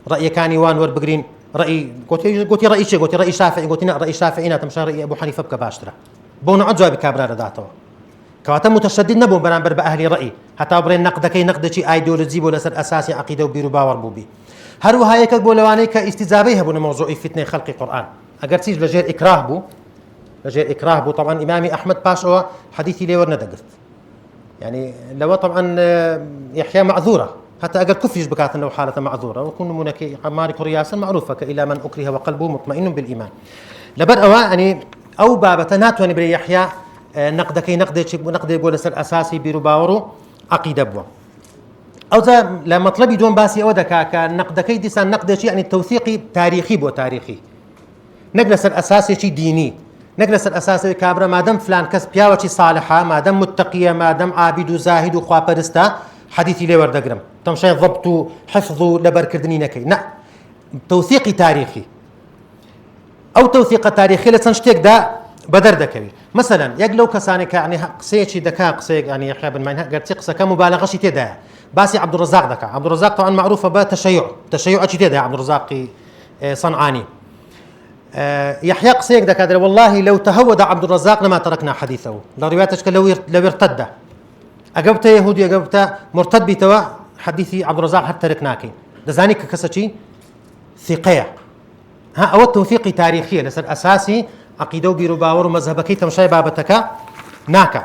رأي كاني وان ور بقرين رأي قلت رأي شيء قلت رأي شافعي قلت رأي شافعي تمشي رأي أبو حنيفة بكباشترة بون عجوا بكابرا ذاته كواتا متشدد نبوة برانبر بأهل رأي حتى برين نقد شيء أيديولوجي ولا سر أساسي عقيدة وبيرو باور بوبي هروها هيك بولوانيك استجابه بون موضوع فتنة خلق القرآن أجر تيج لجير إكراه بو طبعا إمامي أحمد باشا حديثي لي ورنا دقت يعني لو طبعا يحيى معذورة حتى أجر كفيش بكات أنه حالة معذورة وكون منك عمار كرياسا معروفة كإلى من أكره وقلبه مطمئن بالإيمان لبرأوا يعني أو بابة ناتواني بري يحيى نقد يقول سر أساسي بيرباورو عقيدة بوا أو ذا لمطلبي دون باسي أو ذكا كنقدكي ديسان نقد شيء يعني التوثيقي تاريخي بو تاريخي نجلس الأساسي شيء ديني نجلس الأساسي كابرا ما دام فلان كس بياوتي صالحة ما دام متقية ما دام عابد وزاهد وخوا برستا حديثي لي وردقرم تمشي ضبط حفظ لبركردني نكي لا توثيقي تاريخي أو توثيق تاريخي لسنشتيك دا بدر دكوي مثلا يقلو كسانك يعني قصيشي دكا قصيك يعني يحيى بن معين قرتي قصه كمبالغه شي تدا باسي عبد الرزاق دكا عبد الرزاق طبعا معروفه بتشيع شي تدا عبد الرزاق صنعاني يحيى قصيك دكا والله لو تهود عبد الرزاق لما تركنا حديثه لروايتك لو ارتد اجبت يهودي اجبت مرتد بتوا حديثي عبد الرزاق حتى تركناكي دزانيك كسشي ثقيه ها او توثيقي تاريخي لسر اساسي عقيدة وبيرو باور ومذهبكي تمشي بابتك ناكا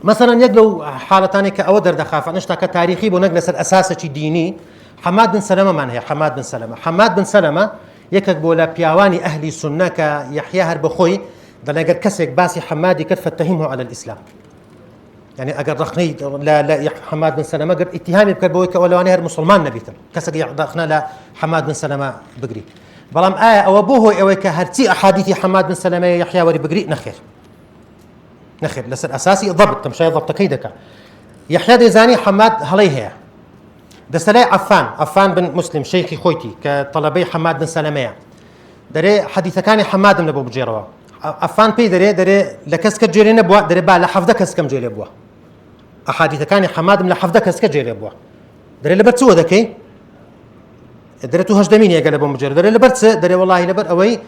مثلا يقلو حالتاني كأودر دخافة نشتا كتاريخي بونجلس الأساسة ديني حماد بن سلمة من هي حماد بن سلمة يكك بولا بياواني أهلي سنة كيحيى هربخوي دلقر كسك باسي حمادي كد فتهمه على الإسلام يعني أجر رخني لا حماد بن سلمة قد اتهامي بكربوي كأولواني هر مسلمان نبيتم كسك يعرخنا لا حماد بن سلمة بقري بلام آية أو أبوه أو كهرتي أحاديث حماد بن سلمة يحيى وري بقري نخير لسر أساسي ضبط تمشي ضبط كيدك يحيى ديزاني حماد هليه دسلاي عفان بن مسلم شيخي خويتي كطلبي حماد بن سلمة دري حديث كان حماد بن أبو بجيروا عفان بي دري لكسك جيرين أبوا دري با لحفظك كسكم جيري أبوا أحاديث كان حماد بن لحفظك كسك جيري أبوا دري لبرتسو ذكي دريتو هجدمين يا قلبه مجرد دري لبرتس دري والله لبر أوي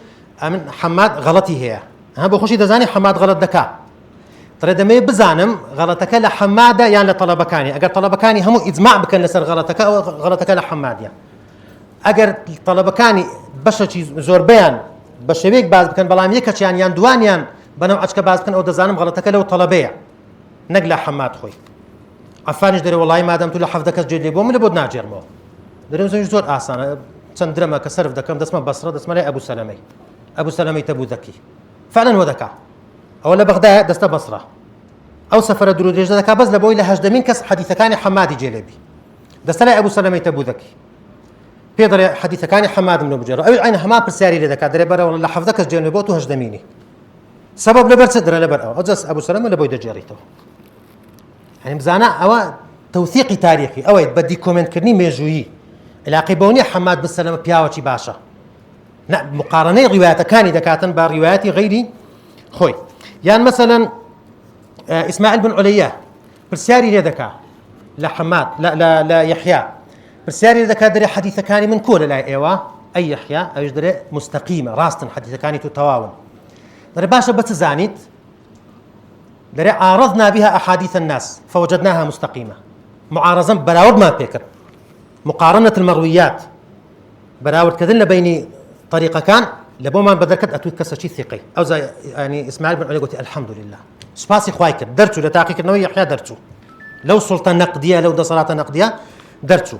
من حماد غلطي هي ها بخشي دزاني حماد غلط دكا ترى دمي بزانم غلطك لحمادة يعني لطلبكاني أجر طلبكاني هم إجماع بكن لسر غلطك أو غلطك لحماد يعني أجر طلبكاني بشة زور بيان بشويك بعض بكن بلام يكش يعني دوانيان بنو عشك بعض بكن أو دزانم غلطك لو طلبية نقلا حماد خوي عفانش دري والله ما دام تقول حفظك جدي بو من بود ناجر مو دري زور آسانه چەند درەمە کە سرف دەکەم دەسمە بەسرە دەسمە لای ئەبوو سەلەمەی تەبوو ذەکی فعلا وە دەکا ئەوە لە بەغدایە دەستە بەسرە ئەو سەفەرە دوور و درێژە دەکا بەس لە بۆی لە هەژدەمین کەس حەدیثەکانی حەمادی جێلێبی دەستە لای ئەبوو سەلەمەی تەبوو ذەکی پێ دەڵێ حەدیثەکانی حەمادم لە بجێڕە ئەوی عینە هەمان پرسیاری لێ دەکات دەرێ بەرەوە لە حەفدە کەس جێنێ بۆ تو هەژدەمینی سەبەب لەبەر چ درە لەبەر ئەوە جەس ئەبوو سەلەمە لە بۆی دەجێڕیتەوە یعنی بزانە ئەوە تەوثیقی تاریخی ئەوەی بە دیکۆمنتکردنی مێژوویی علاقەی بەو نییە حەماد بن سەلەمە پیاوەکی باشە مقارنەی ڕیوایەتەکانی دەکاتن بە ڕیوایەتی غەیری خۆی یان مەسەلەن ئیسماعیل بن عولەیە پرسیاری لێ دەکا لە حەماد لە یەحیا پرسیاری لێ دەکات دەرێ حەدیثەکانی من کۆ لە لای ئێوە ئەی یەحیا ئەویش دەرێ مستەقیمە ڕاستن حەدیثەکانی تو تەواون دەرێ باشە بە چ زانیت دەرێ عارضنا بها أحاديث الناس فوجدناها مستقيمة معارضة براورد ما بيكر مقارنة المرويات براورد كذلنا بين طريقة كان لبوما بدركت أتوت كسر ثقي أو زي يعني إسماعيل بن علي قلت الحمد لله سباسي خوايكر درتو لتحقيق النووي يحيى درتو لو سلطة نقدية لو صلاة نقدية درتو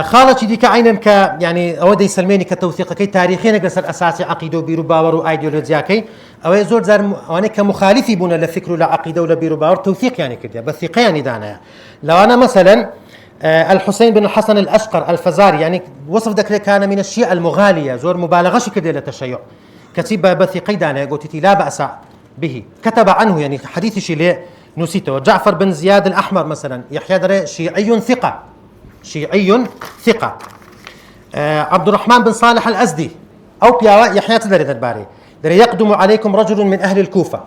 خالتي ديك عينا ك يعني أودي سلماني كتوثيق كي تاريخيا نجلس الأساسي عقيدة وبيرو باور وأيديولوجيا كي أو زور زار وأنا كمخالفي بنا لفكر ولا عقيدة ولا بيرو باور توثيق يعني كده بس ثقة يعني دانا لو أنا مثلا الحسين بن الحسن الأشقر الفزاري يعني وصف ذكر كان من الشيعة المغالية زور مبالغة كده للتشيع كتب بثقي دانا قلت لا بأس به كتب عنه يعني حديث شيء نسيته جعفر بن زياد الأحمر مثلا يحيى دري شيعي ثقة شيعي ثقة عبد الرحمن بن صالح الأزدي أو بياوة يحيى تدري الباري دري يقدم عليكم رجل من أهل الكوفة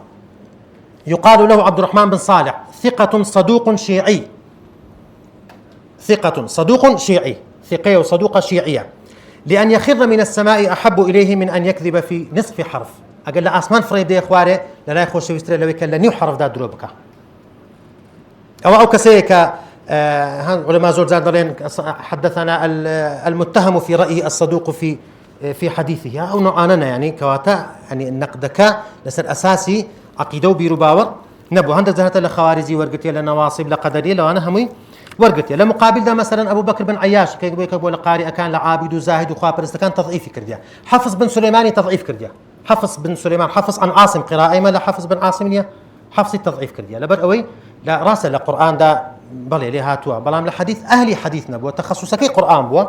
يقال له عبد الرحمن بن صالح ثقة صدوق شيعي ثقة صدوق شيعي ثقة وصدوق شيعية لأن يخر من السماء أحب إليه من أن يكذب في نصف حرف أقل أسمان فريد دي إخواري لا يخوش ويستري لو يكلا نيو حرف دا دروبك أو كسيك علماء زور زادرين حدثنا المتهم في رأيه الصدوق في حديثه أو نوعاننا يعني كواتا يعني النقدك لسر أساسي عقيدة وبيرو باور نبو هند زهرة لخوارزي ورقتي لنواصب لقدري لو أنا همي ورقتي لمقابل ده مثلا أبو بكر بن عياش كي يقول قارئ كان لعابد وزاهد وخابر كان تضعيف كرديا حفص بن سليماني تضعيف كرديا حفص بن سليمان حفص عن عاصم قراءة ما لا حفص بن عاصم حفص التضعيف كرديا لبر أوي لا راسه لقرآن ده بلي لها توا بلام لحديث أهلي حديثنا بوا تخصصك قرآن بوا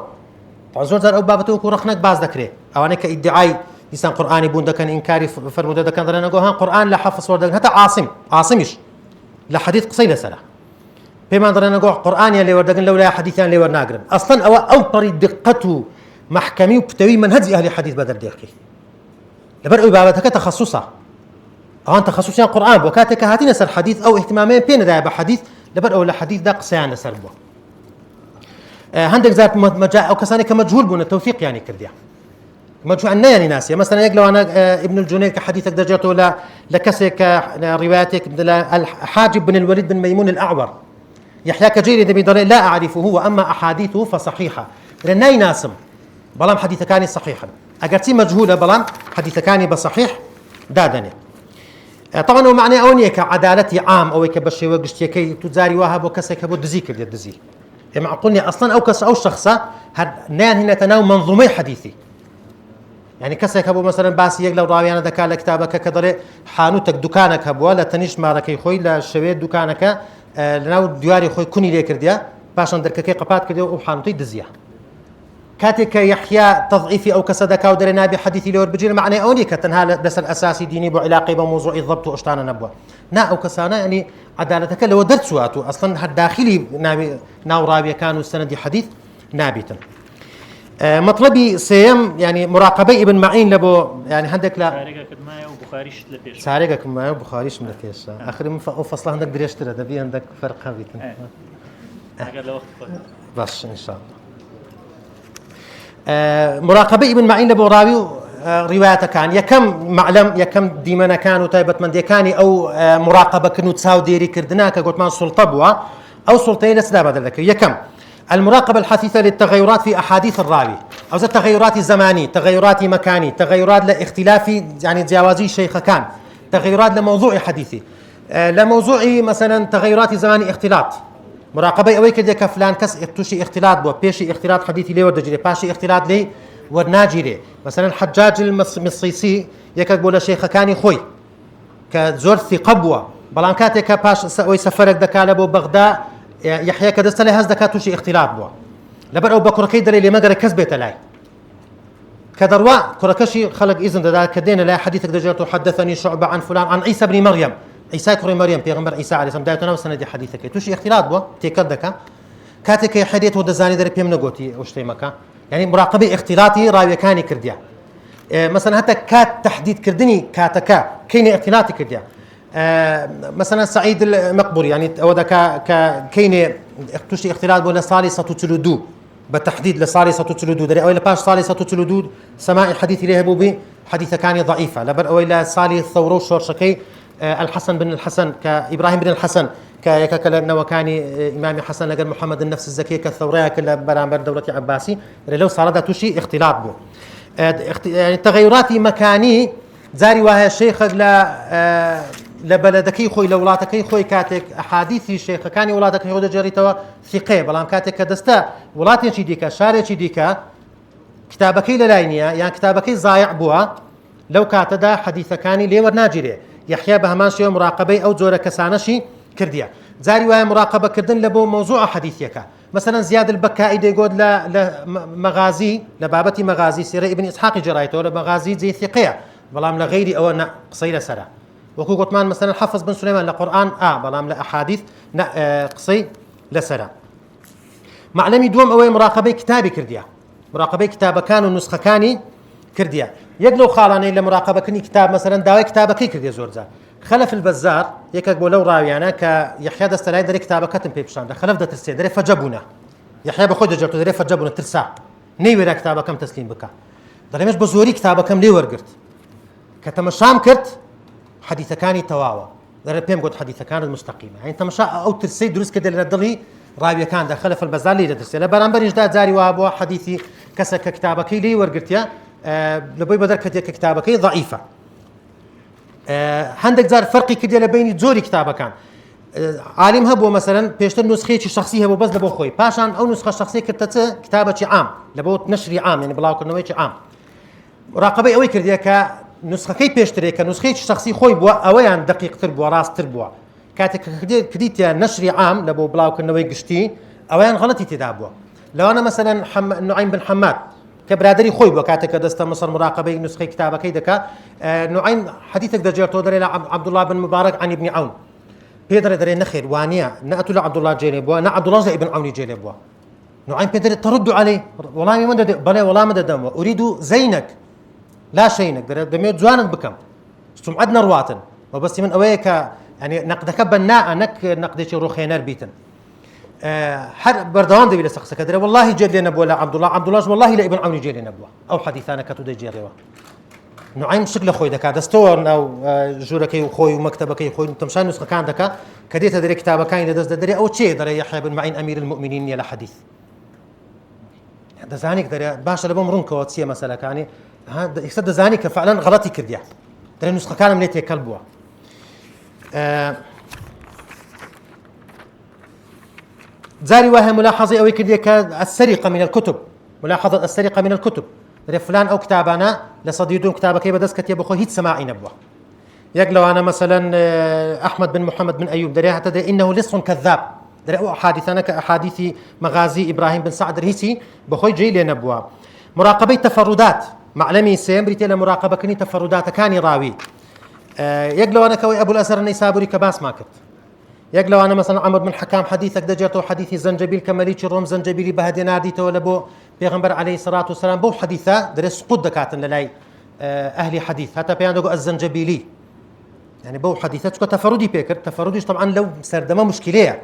تعزور زار أو بابته ورخنك باز ذكره أو أنا كإدعاء إنسان قرآني بون ده كان إنكاري فرموده ده كان ضلنا جوهان قرآن لا حفص ورده هذا عاصمش لحديث قصيلة سنة بما ضلنا جوه قرآن يلي ورده لولا حديث يلي ورناقرن أصلا أو طريق دقته محكمي وبتوي منهج أهل حديث بدل دقيق لبر أو بابتك تخصصه أو أنت تخصصيا قرآن بوكاتك هاتين سر حديث أو اهتمامين بين ده بحديث لبر أو لحديث ده قصيان لسر بوا هندك ذات مجاء أو كسانك مجهول بون التوثيق يعني كرديا مجهول عنا يعني ناسيا مثلا يقلوا أنا ابن الجنيد كحديثك درجته ولا لكسك رواياتك الحاجب بن الوليد بن ميمون الأعور يحيى كجيري دبي ضري لا أعرفه هو أما أحاديثه فصحيحة لأنه ناسم بلام حديث كاني صحيحا أقرتي مجهولة بلام حديث كاني بصحيح دادني طبعا هو معنى أونية كعدالتي عام أو كبشي وقشتي كي تزاري وهب وكسك بو دزي كردي الدزي معقولني أصلا أو كس أو شخصة نان هنا تناو منظومي حديثي يعني كسك أبو مثلا باسي يقلو راويانا ذكاء لكتابك كدري حانوتك دكانك هبوا لا تنيش ماركي خوي لا شوية دكانك لناو دياري خوي كوني ليه كرديا باشان درككي قبات كرديا وحانوتي دزيا كاتك يحيى تضعيفي أو كسدك أو درنا بحديثي لور بجيل معنى أوني كتنها درس الأساسي ديني بعلاقة بموضوع الضبط وأشتانا نبوة نا أو كسانا يعني عدالتك لو درت سواتو أصلا الداخلي ناو رابية كانوا السند حديث نابتا مطلبي سيم يعني مراقبة ابن معين لبو يعني عندك لا سارقك معايا وبخاريش لبيش سارقك معايا وبخاريش ملكيش آخر من فصل عندك دريش ترى دبي عندك فرق هذيك أقل وقت بس إن شاء الله مراقبة ابن معين لبو راوي روايته كان يكم معلم يكم ديمنا كانوا تايبت من ديكاني أو مراقبة كنو تساو ديري كردناك قلت ما سلطة بوا أو سلطين سلابة ذلك يكم المراقبة الحثيثة للتغيرات في أحاديث الراوي أو التغيرات الزمانية تغيرات مكاني تغيرات لاختلاف يعني جوازي شيخ كان تغيرات لموضوع حديثي لموضوع مثلا تغيرات زمان اختلاط مراقبه اوي كده كفلان كس توشي اختلاط بو بيشي اختلاط حديثي لي ودجري باشي اختلاط لي ورناجري مثلا حجاج المصيصي يكك بولا شيخ كاني خوي كزور ثقبوه بلان كاتك باش سوي سفرك دكاله بو بغداد يحيى كدستلي هز دكاتوشي اختلاط بو لبر او بكركي دري لي مقر كسبت لاي كدروا كركشي خلق اذن دا كدين لا حديثك دجرت حدثني شعبه عن فلان عن عيسى بن مريم عيسى كري مريم بيغمبر عيسى عليه السلام دايتنا وسند حديثك توشي اختلاط بو تيكدك كاتك حديث ودزاني دري بيم نغوتي وشتيمكا يعني مراقبه اختلاطي راوي كاني كرديا مثلا حتى كات تحديد كردني كاتكا كاين اختلاطي كرديا مثلا سعيد المقبري يعني ودك كاين توشي اختلاط ولا صالصه تلدو بالتحديد لصالصه تلدو دري اولا باش صالصه تلدو سماع حديث له بوبي حديث كان ضعيفه لبر اولا صالي الثوره شورشكي الحسن بن الحسن كابراهيم بن الحسن ككلنا وكان امام حسن لقى محمد النفس الزكي كالثوريه كل برامبر دوله عباسي لو صار توشي اختلاط بو يعني تغيرات مكاني زاري وها الشيخ لا لبلدكي خوي لولاتكي خوي كاتك احاديث الشيخ كان ولاتك يهود جريتوا ثقه بلام كاتك دستا ولاتي شي ديكا شارع شي ديكا كتابكي للاينيا يعني كتابكي ضايع بوا لو كاتدا حديث كان لي ورناجري يحيى بهماشي مراقبه او زوره كسانشي كرديا زاري وها مراقبه كردن لبو موضوع حديثك مثلا زياد البكائي يقول لا مغازي لبابتي مغازي سير ابن اسحاق جرايته مغازي زي ثقه بلام لغيري او قصيره سرا وكو قطمان مثلا حفظ بن سليمان لقرآن بلام لأحاديث قصي لسرا معلمي دوم أوي مراقبة كتابي كرديا مراقبة كتابة كانوا نسخة كاني كرديا يقلو خالاني لمراقبة كني كتاب مثلا داوي كتابة كي كرديا زورزا خلف البزار يكك بولو راويانا كيحيى دستلاي دري كتابة كتم بيبشان خلف دا ترسي دري فجبونا يحيى بخود جرتو دري فجبونا ترسا نيويرا كتابة كم تسليم بكا دري مش بزوري كتابة كم لي ورقرت كتمشام كرت حديث كاني تواوا در بيم قلت حديث كان المستقيمه يعني تمشى او ترسي دروس كده للدلي راوي كان دخل في البزار لي درسي لبرامبر اجداد زاري وابو حديثي كسك كتابك لي ورقرتيا لبي بدر كتابك ضعيفه عندك زار فرقي كده لبين زوري كتابك كان عالم هبو مثلا بيشتر نسخه شخصيه هبو بس لبو خوي باشان او نسخه شخصيه كتت كتابه عام لبو نشري عام يعني بلاو كنوي عام مراقبه اوي كرديا نسخه كي بيشتري كنسخه شخصي خوي بوا اويان دقيق تر بوا راس تر بوا كاتك كديت نشري عام لبو بلاو كنوي قشتي اويان غلطي تدابوا لو انا مثلا نعيم بن حماد كبرادري خوي بوا كاتك دست مصر مراقبه نسخه كتابه كيدك نعيم حديثك دجرتو دري عبد الله بن مبارك عن ابن عون بيدر دري نخير وانيا ناتو عبد الله جيلي بوا عبد الله ابن عون جيلي بوا نعيم بيدر ترد عليه والله ما بلا والله ما دم اريد زينك لا شيء نقدر دميت زوانك بكم سمعتنا رواتن وبس من اويك يعني نقدك بناء نقدك روخينر بيتن حر بردوان دبي لسقسك دري والله جل لنا بولا عبد الله والله لا ابن عون جل لنا بوا او حديثانا كتو دجيروا نعيم شكل خوي دكا دستور او جوركي خوي ومكتبك خوي انت مشان نسخه كان دكا كديت دري كتابه كاين دز دري او شيء دري يحيى بن معين امير المؤمنين يلا حديث هذا زانيك دري باشا لبم رنكو وتسيه مثلا كاني هذا يصدق زانيك فعلا غلطي كرديا دري نسخه كان مليتي كلبوا زاري وها ملاحظه او كرديا كالسرقه من الكتب ملاحظه السرقه من الكتب دري فلان او كتابانا لصديدون كتابك بدس كتب اخو هيت سماعي نبوه يقلو انا مثلا احمد بن محمد بن ايوب دري حتى انه لص كذاب دري او حادثنا كاحاديث مغازي ابراهيم بن سعد الرهيسي بخوي جاي لنبوه مراقبه تفردات معلمي سيمبريتي لمراقبه كني تفردات كاني راوي يقلو انا كوي ابو الازهر النيسابوري كباس ماكت يقلو انا مثلا عمر بن حكام حديثك دجرته حديث زنجبيل كماليتش الروم زنجبيلي بهدي ناديته لبو بيغمبر عليه الصلاه والسلام بو حديثه درس قد دكاتن للاي اهلي حديث حتى بياندو الزنجبيلي يعني بو حديثك تفردي بيكر تفرديش طبعا لو سردمه مشكله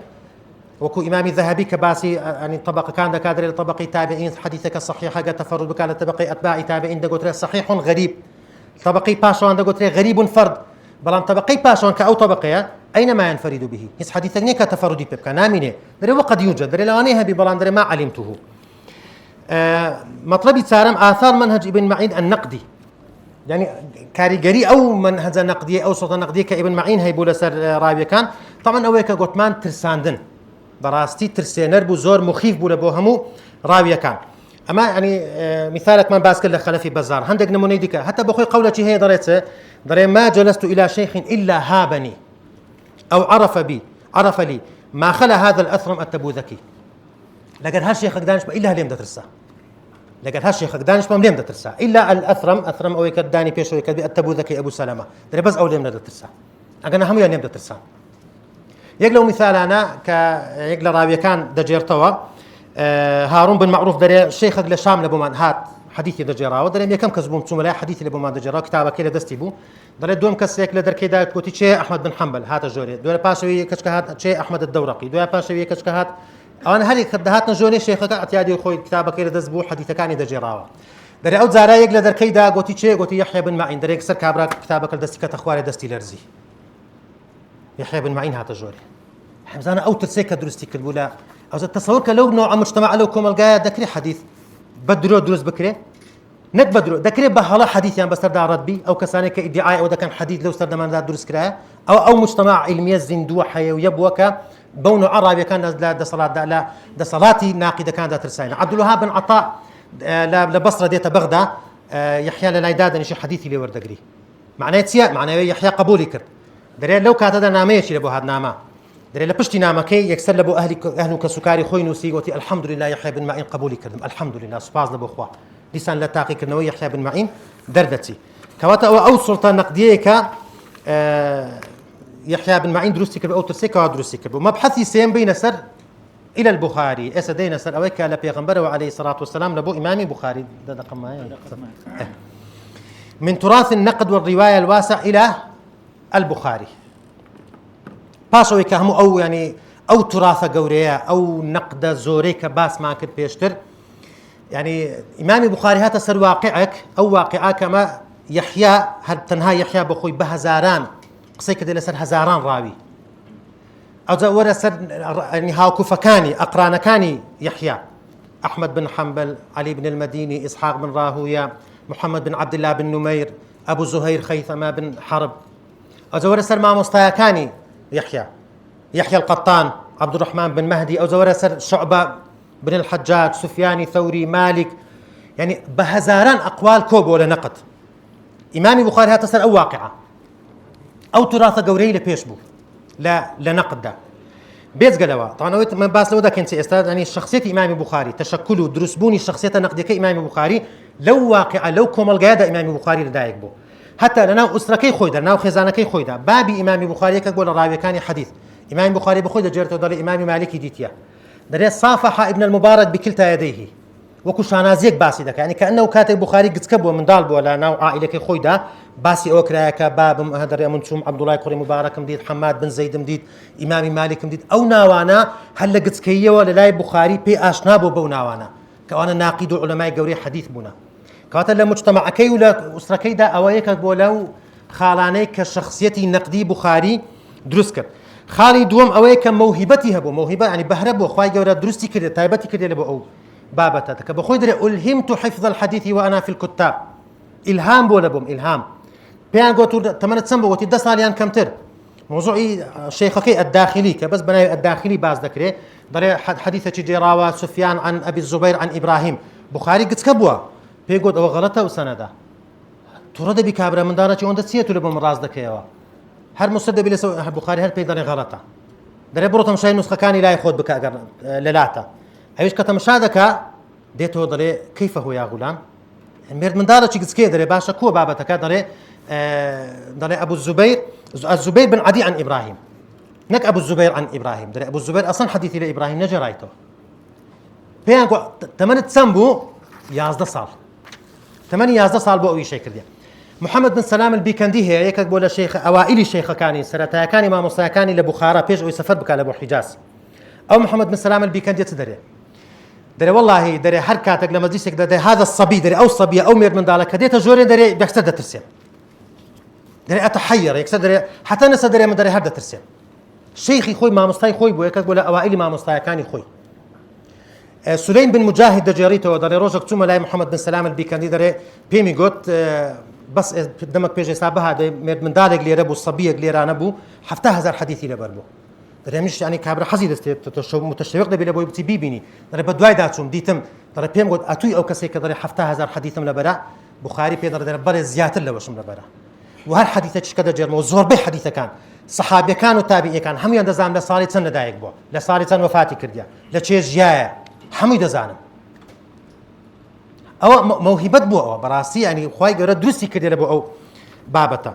وكو امام الذهبي كباسي يعني طبقه كان دكادر طبقه تابعين حديثك الصحيح حاجه تفرد بكاله طبقه اتباع تابعين دغوتري صحيح غريب طبقه باشون دغوتري غريب فرد بلان طبقه باشون كاو طبقه اينما ينفرد به هي حديثك نيكا تفردي بك نامنه دري وقد يوجد دري لانيها ببلان دري ما علمته مطلبي تسارم آثار منهج ابن معين النقدي يعني كاريجري او منهج نقديه او سلطه نقديه كابن معين هي بولا سر راويه كان طبعا اويك غوتمان ترساندن براستي ترسينر بو زور مخيف بولا بو همو راويه كان اما يعني مثالك من باسكل خلفي بزار عندك نمونه ديك حتى بخوي قولتي هي دري ما جلست الى شيخ الا هابني او عرف لي ما خلا هذا الاثرم التبوذكي لقد هالشيخ دانش الا هليم دترسا لقد هالشيخ دانش ما مليم دترسا الا الاثرم او يكداني بيش يكدي التبوذكي ابو سلمة دري بس او ليم دترسا انا هم يليم دترسا يقلو مثال انا يقل راوي كان دجيرتوا هارون بن معروف دري الشيخ لشام لبومان هات حديثي دجيراو دري كم كسبوم ثم حديثي لبومان دجيراو كتابه كده دستي بو دري دوم كسيك لدر كده كوتي شي احمد بن حنبل هات الجوري دول باشوي كشكهات شي احمد الدورقي دول باشوي كشكهات انا هلي خدهات نجوني شيخك اعتيادي خوي كتابه كده دزبو حديثه كان دجيراو دري او زارا يقل در كيدا قوتي شي قوتي يحيى بن معين دري كسر كابرا كتابك دستي كتخواري دستي لرزي يحيى بن معين هات الجوري حمزانا او ترسيك درستي كلبولا او تصورك لو نوع مجتمع لو كم القاية ذكري حديث بدرو دروس بكري نت بدرو ذكري بهلا حديث يعني بس ترد رد او كسانك ادعاء او ده كان حديث لو استرد من دروس كراية او مجتمع علمي زندوة حياة ويبوك بونو عربي كان ده صلاة ده صلاتي ناقدة كان ده ترساين عبد الوهاب بن عطاء لبصرة ديت بغداد يحيى للايداد نشي حديثي اللي ورد قري معناه يحيى قبولي كرد دري لو كانت هذا نامه شي لبو هذا نامه دري لبشتي نامكي يكسر لبو اهل كسكاري خوي نوسي وتي الحمد لله يحيى بن معين قبولي كردم الحمد لله سباز لبو اخوا لسان لا تاقي كنوي يحيى بن معين دردتي كواتا او سلطان نقديه يحيى بن معين دروستي كرب او ترسيكا دروستي كرب مبحثي سين بين سر الى البخاري اسدينا سر اويك لبيغمبر وعليه الصلاه والسلام لبو امامي بخاري ده رقم من تراث النقد والروايه الواسع الى البخاري باشوي كهمو او يعني او تراث قوريه او نقد زوريك باس ما كنت بيشتر يعني امام البخاري هذا سر واقعك او واقعك ما يحيى هل تنهى يحيى بخوي بهزاران قصيك دي لسر هزاران راوي او زور سر يعني هاكو فكاني اقران كاني يحيى احمد بن حنبل علي بن المديني اسحاق بن راهويه محمد بن عبد الله بن نمير ابو زهير خيثمه بن حرب او زور سر ما مستاكاني يحيى القطان عبد الرحمن بن مهدي او زور سر شعبه بن الحجاج سفياني ثوري مالك يعني بهزاران اقوال كوب ولا نقد امام البخاري هذا سر او واقعه او تراث قوري لبيشبو لا نقد ده بيت قالوا طبعا ما باس لو ده كنت استاذ يعني شخصيه امام البخاري تشكله دروسبوني الشخصيه النقديه كامام البخاري لو واقعه لو كوم القاده امام البخاري لدايق بو حتى لنا اسركي خويدا لنا خزانكي خويدا بابي امام البخاري كقول راوي كان حديث امام البخاري بخويدا جرته دار امام مالك ديتيا دري صافح ابن المبارك بكلتا يديه وكشانازيك باسي دك يعني كانه كاتب البخاري قد كبوا من دالبو ولا نوع عائله خويدا باسي اوكراك باب هذا منشوم عبد الله قري مبارك مديد حماد بن زيد مديد امام مالك مديد او ناوانا هل قد كيه ولا لا البخاري بي اشنابو بو ناوانا كوانا ناقد علماء قوري حديث بنا كواتا لمجتمع كي ولا اسره كيدا اويك بولو خالاني كشخصيتي نقدي بخاري دروسكر خالي دوم اويك موهبتها بو موهبه يعني بهرب وخواي قورا دروستي كده تايبتي كده لبو او بابتك بخوي دري الهمت حفظ الحديث وانا في الكتاب الهام بولبم الهام بيان قوتو تمنت سنبو وتي دساليان كمتر موضوعي شيخكي الداخلي كبس بناي الداخلي باز ذكري دري حديثه جيراوه سفيان عن ابي الزبير عن ابراهيم بخاري قد كبوا بيقول او غلطه وسنده ترد بكابره من دارتي اون دسيتو لبم راز دكيوا هر مسد بلسو البخاري هل بيدري غلطه دري بروتم شي نسخه كان لا ياخذ بك للاتا ايش كتمشادك ديتو دري كيف هو يا غلام ميرد من دارتي قد دري باشا كو بابتك دري دري ابو الزبير بن عدي عن ابراهيم نك ابو الزبير عن ابراهيم دري ابو الزبير اصلا حديثي لابراهيم نجرايته بيان تمنت سنبو يازده صار 8 صار بو شيء كردي محمد بن سلام البيكندي هي هيك بقول الشيخ اوائل الشيخ كاني سرتا كاني ما مصا كاني لبخارى بيج او سفر بك لابو حجاز او محمد بن سلام البيكندي تدري والله دري حركاتك لما تجيك دري هذا الصبي دري او صبيه او مير من دالك هديت جوري دري بيحسد ترسم دري اتحير يكسر دري حتى نسى دري من دري هذا ترسم شيخي خوي ما مصاي خوي بو هيك بقول اوائل ما مصا كاني خوي سليم بن مجاهد دجاريته ودري روجك توما لاي محمد بن سلام البيكندي دري بيمي قلت بس دمك بيجي سابها من دالك لي ربو الصبيه لي رانبو 7000 حديثي لبربو دري مش يعني كابر حزي متشوق دبي لبو بتي بيبيني دري بدواي داتوم ديتم دري بيم قلت اتوي او كسي كدري 7000 حديثم لبرا بخاري بيدر دري بر زياده لوشم لبرا وهل حديثك كذا جرم زور به حديثه كان صحابي كانوا تابعي كان هم يندزام لصالي سنه دايق بو لصالي سنه وفاتي كرديا لچيز جايه هم يدزانم او موهبه بو او براسي يعني خوي غير درسي كدي لبو او بابته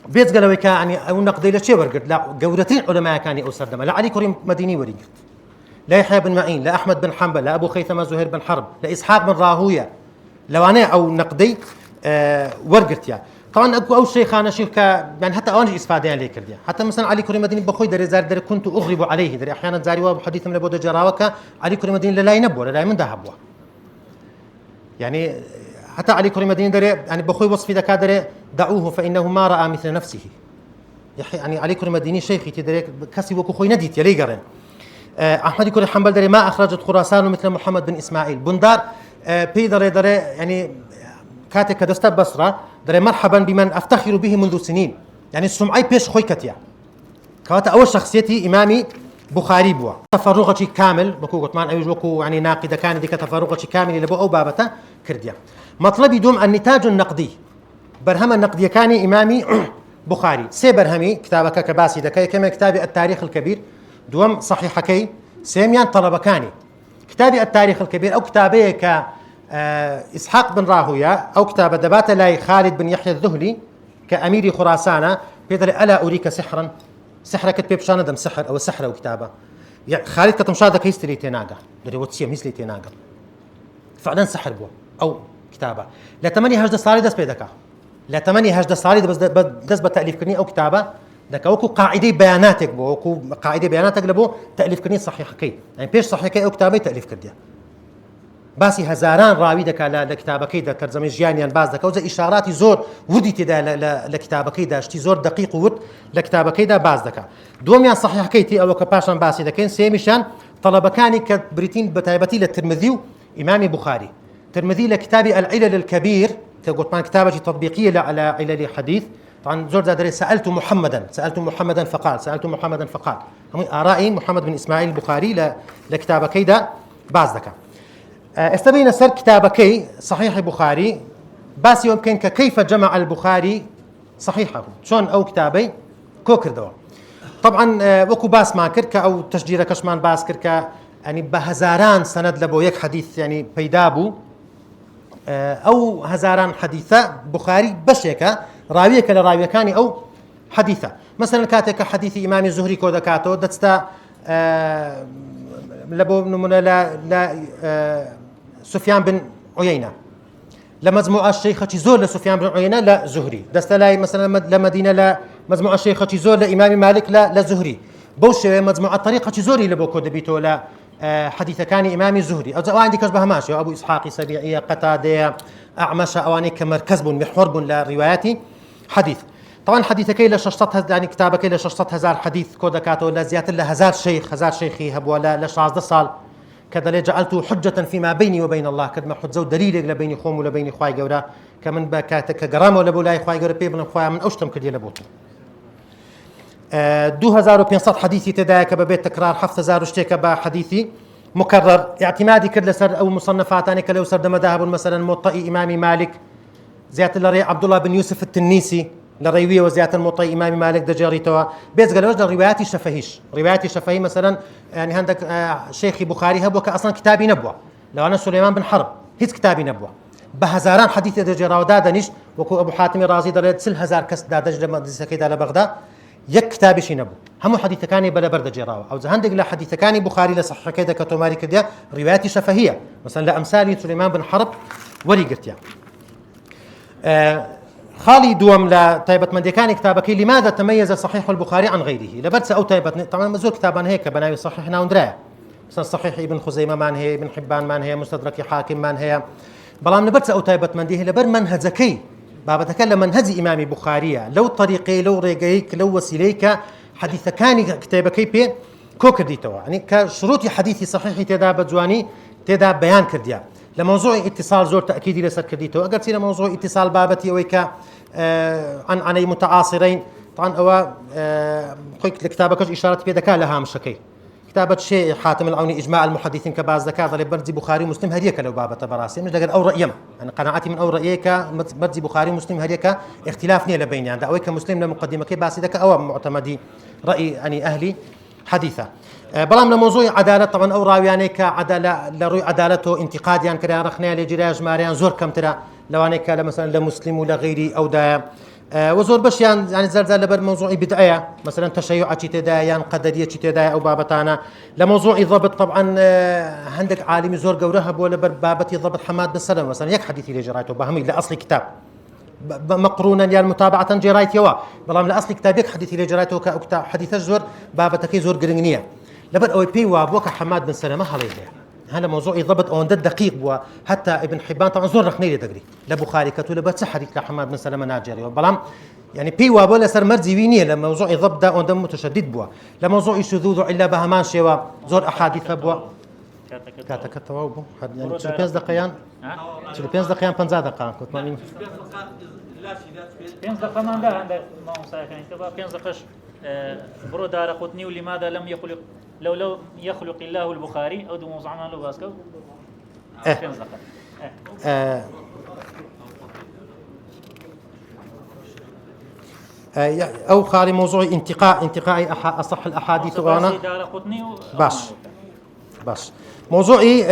بيت قالوا يعني او نقدي لشي ورقد لا قورتين علماء كان او سردم لا علي كريم مديني ورقد لا يحيى بن معين لا احمد بن حنبل لا ابو خيثمه زهير بن حرب لا اسحاق بن راهويه لو انا او نقدي ورقت يعني طبعا اكو او شيخ شيخ يعني حتى انا استفاده عليه كردي حتى مثلا علي كريم مديني بخوي دري زار دري كنت اغرب عليه دري احيانا زاري وابو حديث من ابو جراوك علي كريم مديني لا ينبو لا من ذهب يعني حتى علي كريم مديني دري يعني بخوي وصفي ذاك دري دعوه فانه ما راى مثل نفسه يعني علي كريم مديني شيخي تدري كسي وكو خوي نديت يلي قرن احمد كريم حنبل دري ما اخرجت خراسان مثل محمد بن اسماعيل بندار بيدر دري يعني كاتك كدست بصرة دري مرحبا بمن أفتخر به منذ سنين يعني السمعي بيش خوي كتيا كواتا أول شخصيتي إمامي بخاري بوا تفرغتي كامل بكو قطمان أيوج وكو يعني ناقدة كان ديك تفرغتي كامل اللي بو أو بابته كرديا مطلبي دوم النتاج النقدي برهم النقدي كان إمامي بخاري سي برهمي كتابك كباسي دكاي كما كتابي التاريخ الكبير دوم صحيحكي سيميان طلبكاني كتابي التاريخ الكبير أو كتابي ك إسحاق بن راهوية أو كتاب دبات لاي خالد بن يحيى الذهلي كأمير خراسان بيدر ألا أريك سحرا سحرك بيبشان دم سحر أو سحر أو كتابة يعني خالد كتمشاده كيستري تناقة دري وتسيا مثلي تناقة فعلا سحر بوا أو كتابة لا تمني هجد صاري دس بيدك لا تمني هجد صاري دس بتأليف كني أو كتابة دك أوكو قاعدة بياناتك بو أوكو قاعدة بياناتك لبو تأليف كني صحيح كي يعني بيش صحيح كي أو كتابة تأليف كرديا باسي هزاران راوي دكا لكتابكي دا ترجمه جيانيان باز دكا وزي اشاراتي زور ودي تدا لكتابكي دا اشتي زور دقيق ود لكتابكي دا باز دكا دوميان صحيح كيتي او كباشان باسي دكين سيمشان طلبكاني كبريتين بتايبتي للترمذي امام بخاري ترمذي لكتابي العلل الكبير قلت مان كتابه تطبيقيه على علل الحديث طبعا زور زادري سالت محمدا فقال هم ارائي محمد بن اسماعيل البخاري لكتابكي دا باز دكا استبين سر كتابكي صحيح البخاري بس يمكن كيف جمع البخاري صحيحه شلون او كتابي كوكر دوا طبعا وكو باس ما كركا او تشجير كشمان باس كركا يعني بهزاران سند لبو يك حديث يعني بيدابو او هزاران حديثه بخاري بشيكا راويك لراوي كان او حديثه مثلا كاتك حديث امام الزهري كودكاتو دتستا لبو نمونا لا سفيان بن عيينة لمجموعة الشيخة زور لسفيان بن عيينة لا زهري دستلاي مثلا لمدينة لا مجموعة الشيخة زور لإمام مالك لا زهري بوش مجموعة طريقة زوري لبوكو دبيتو لا حديث كان إمام الزهري أو عندي كشبه ماشي أبو إسحاق سبيعية قتادة أعمش أواني كمركز محور لرواياتي حديث طبعا حديثك إلى ششطت يعني كتابك إلى ششطت هزار حديث كودكاتو لا زيادة لا هزار شيخي هبوا لا شازد صال كذا جعلته حجة فيما بيني وبين الله كذا حجة دليل لبيني خوم ولا بيني خواي جورا كمن بكاتك جرام ولا بولاي خواي جورا بيبن خواي من أشتم كذي لبوتو 2500 حديثي تداك ببيت تكرار حفظ زار اشتكى بحديثي مكرر اعتمادي كل سر او مصنفات انا كلو سر مذاهب مثلا موطئ امام مالك زيادة لري عبد الله بن يوسف التنيسي لريويه وزيادة الموطئ امام مالك دجاريتوا بيز قالوا رواياتي شفهي مثلا يعني عندك شيخي بخاري هبوك اصلا كتابي نبوه لو انا سليمان بن حرب هيك كتابي نبوه بهزاران حديث دجراو دادنش وكو ابو حاتم الرازي درد سل هزار كس دادج لما دسكيدا لبغداد يك كتابي شي نبو هم حديث كاني بلا برد جراوه او زهندق لا حديث كاني بخاري لصحح كذا كتوماري كذا رواياتي شفهيه مثلا لامثال سليمان بن حرب ولي قرتيا خالي دوم لا طيبة منديكاني كتابك لماذا تميز صحيح البخاري عن غيره لبرس او طيبة طبعا مزور كتابا هيك بناوي صحيحنا وندرايا مثلا صحيح ابن خزيمه مان هي ابن حبان مان هي مستدرك حاكم مان هي بلام نبرس او طيبة منديه لبر منهج ذكي بابا تكلم منهج امام بخاري لو طريقي لو ريقيك لو وسيليك حديث كان كتابك بي كو كرديتوا يعني كشروط حديثي صحيح تدا بجواني تدا بيان كرديا لموضوع اتصال زور تأكيدي لسر كرديتوا أقل سينا موضوع اتصال بابتي ويكا عن أي متعاصرين طبعا أو قلت لكتابك إشارة بيدكا لها مشكي كتابة شيء حاتم العوني إجماع المحدثين كباز ذكاء ضل برزي بخاري مسلم هريك لو بابة براسي مش لقى أو رأيهم أنا قناعتي من أو رأيك برزي بخاري مسلم هريك اختلاف نيل بيني عند أويك مسلم لمقدمة كي باس ذكاء أو معتمدي رأي يعني أهلي حديثة بلام لموضوع عدالة طبعا أو راوياني كعدالة لروي عدالته انتقاد يعني كذا رخنا لجراج ماريان زور كم ترى لو أنا كلا مثلا لمسلم ولا غيري أو دا وزور باش يعني زلزال لبر موضوعي بدعية مثلا تشيع تدايا قدرية تدايا أو بابتانا لموضوع ضبط طبعا عندك عالم زور جورها ولا بابتي ضبط حماد بن سلمة مثلا يك حديثي اللي جرايته بهمي لأصل كتاب مقرونا يعني متابعة جرايت يوا بلام لأصل كتابك حديثي اللي جرايته كتاب حديث الزور بابتك زور جرينية لبر أو بي وابوك حماد بن سلمة عليه هذا موضوع ضبط أو ندد دقيق وحتى ابن حبان طبعا زور رخني لدقري لبخاري كتو لبت حديث لحماد بن سلمة ناجري وبلام يعني بي وابولا سر مرزي وينيه لموضوع ضبط ده ودم متشدد بوا لموضوع شذوذ إلا بهمان شوا زور أحاديث بوا كاتكتوا بو يعني 5 دقيقة 5 دقيقة 5 دقيقة كنت ماني 5 دقيقة ما عندها ما هو ساكن تبغى 5 دقيقة برو دار قطني ولماذا لم يخلق لو يخلق الله البخاري أو دو موضوعنا له باسكو 5 دقيقة أو خالي موضوع انتقاء أصح الأحاديث وأنا باش موضوعي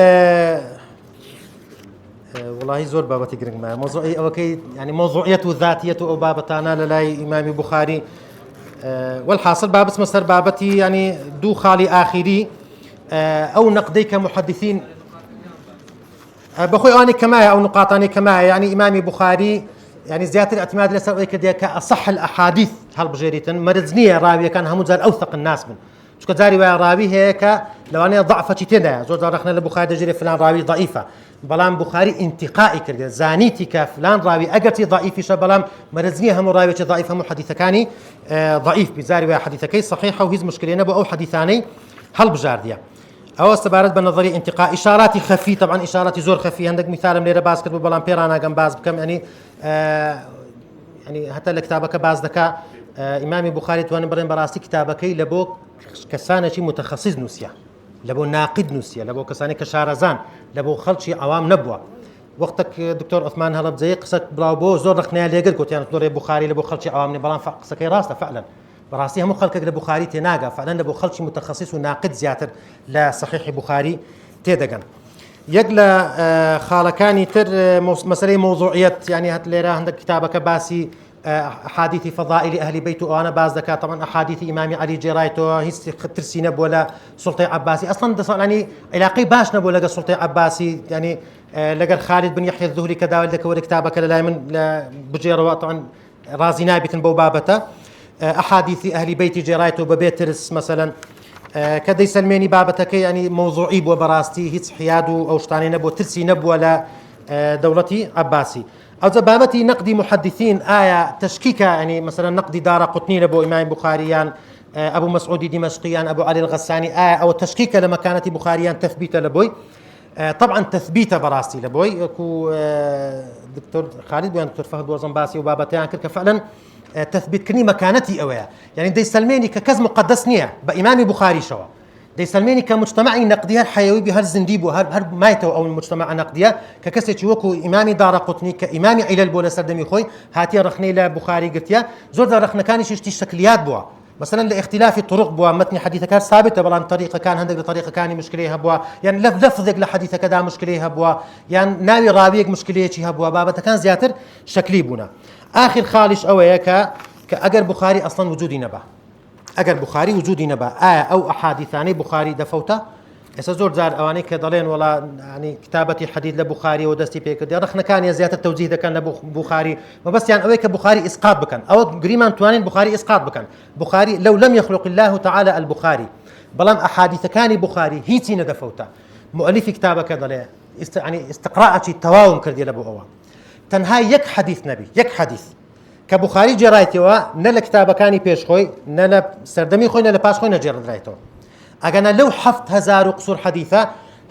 والله زور بابتي قرق ما موضوعي أوكي يعني موضوعية ذاتية أو بابتانا للاي إمام بخاري والحاصل بابس مصدر بابتي يعني دو خالي آخري أو نقدي كمحدثين بخوي أنا كما أو نقاطاني كما يعني إمام بخاري يعني زيادة الاعتماد لسر كديا كأصح الأحاديث هالبجيريتن مرزنية راوية كان هم زار أوثق الناس من شو كزاري ويا راوي هيك لو أنا ضعفة تدا زود رخنا للبخاري جري فلان راوي ضعيفة بلام بخاري انتقائي كرديا زانيتي كفلان راوي أجرتي ضعيف شو بلام مرزنية هم راوية ضعيفة هم حديث كاني ضعيف بزاري ويا حديث كي صحيحة وهيز مشكلة نبو أو حديثاني هالبجارديا أو استبارت بنظري انتقاء إشاراتي خفي طبعا إشاراتي زور خفي عندك مثال من باز كتب بلان بيرانا جنب باز بكم يعني يعني حتى لكتابك باز ذكاء إمام بخاري توان برين براسي كتابك لبو كسانة شيء متخصص نسيا لبو ناقد نسيا لبو كسانة كشارزان لبو خلشي عوام نبوة وقتك دكتور عثمان هرب زي قصة براوبو زور رخنيا ليقل كنت يعني دور بخاري لبو خلشي عوام نبلان قصة كي راسته فعلا براسي هم خلقك لبخاري تناقة فعلا لبو خلشي متخصص وناقد زياتر لصحيح بخاري تيدقن يقلا خالكاني تر مسألة موضوعية يعني هات ليرا عندك كتابك باسي أحاديث فضائل أهل بيت وأنا باز ذكاء طبعا أحاديث إمام علي جرايته هي ترسي نبولا سلطي عباسي أصلا ده يعني علاقي باش نبولا سلطي عباسي يعني لقى خالد بن يحيى الذهلي كذا لك ولا كتابك لا من بجير طبعا رازي نابت بوبابته أحاديث أهل بيت جرايته ببيترس مثلا كدي سلماني بابتك يعني موضوعي بو براستي هيت حيادو أو شتاني نبو ترسي نبو ولا دولتي عباسي أو بابتي نقدي محدثين آية تشكيكة يعني مثلا نقدي دار قطني لبو إمام بخاريان أبو مسعود دمشقيان أبو علي الغساني آية أو تشكيكة لما كانت بخاريان تثبيت لبوي طبعا تثبيت براستي لبوي كو دكتور خالد بيان دكتور فهد وزنباسي وبابتيان كركة فعلا تثبيت كني مكانتي أويا يعني دي سلماني ككز مقدس نية بإمام بخاري شوا دي سلماني كمجتمعي نقديها الحيوي بهر زنديب وهر مايتو أو المجتمع نقديها ككسة وكو إمامي دار قطني كإمامي علل بولا سردمي خوي هاتي رخني لبخاري قلتيا زور دار رخنا كان يشتي شكليات بوا مثلا لاختلاف الطرق بوا متن حديثك ثابته بلان طريقه كان عندك طريقه كان مشكله بوا يعني لفظك لحديثك كذا مشكله بوا يعني ناوي راويك مشكله شي بوا بابته كان زياتر شكلي بونا آخر خالش أويا كأجر بخاري أصلاً وجودي نبا أجر بخاري وجودي نبا أو أحاديث ثاني بخاري دفوته زور زار أواني كضلين ولا يعني كتابتي حديث لبخاري ودستي بيك دي رخنا كان يا زيادة التوجيه ده كان لبخاري وبس يعني أويك بخاري إسقاط بكن أو قريمان توانين بخاري إسقاط بكن بخاري لو لم يخلق الله تعالى البخاري بلان أحاديث كان بخاري هي تينا دفوته مؤلف كتابك ضلين يعني استقراءة التواوم كردي لبو أوان تنهاي يك حديث نبي يك حديث كبخاري جرايتوا نلا كتابة كاني بيش خوي نلا سردمي خوي نلا باش خوي نجر رايتو ئەگەنە لەو 7,000 قسوور حەدیثە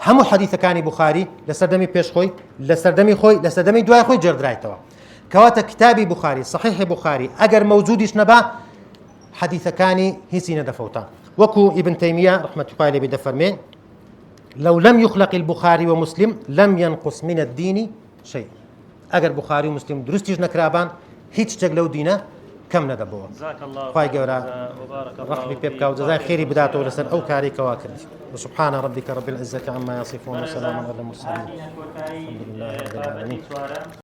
هەموو حەدیثەکانی بوخاری لە سەردەمی پێشخۆی لە سەردەمی خۆی لە سەردەمی دوای خۆی جێڕدرایتەوە کەواتە کتابی بوخاری صحیح بوخاری ئەگەر مەوجودیش نەبا حەدیثەکانی هیچی نەدەفەوتان وەکو ئیبن تەیمیە ڕحمەتوڵڵی عەلەیهی دەفەرمێ لو لم يخلق البخاري ومسلم لم ينقص من الدين شيء اگر بخاري ومسلم درستيش نكرابان هيچ شتێک لەو دینە کەم نەدەبەوە خی گەورە ڕحمی پێ بکە و جەزای خێری بداتەوە لەسەر ئەو کاری کەوا کرد سبحان ربك رب العزة عما يصفون وسلام على المرسلين الحمد لله رب العالمين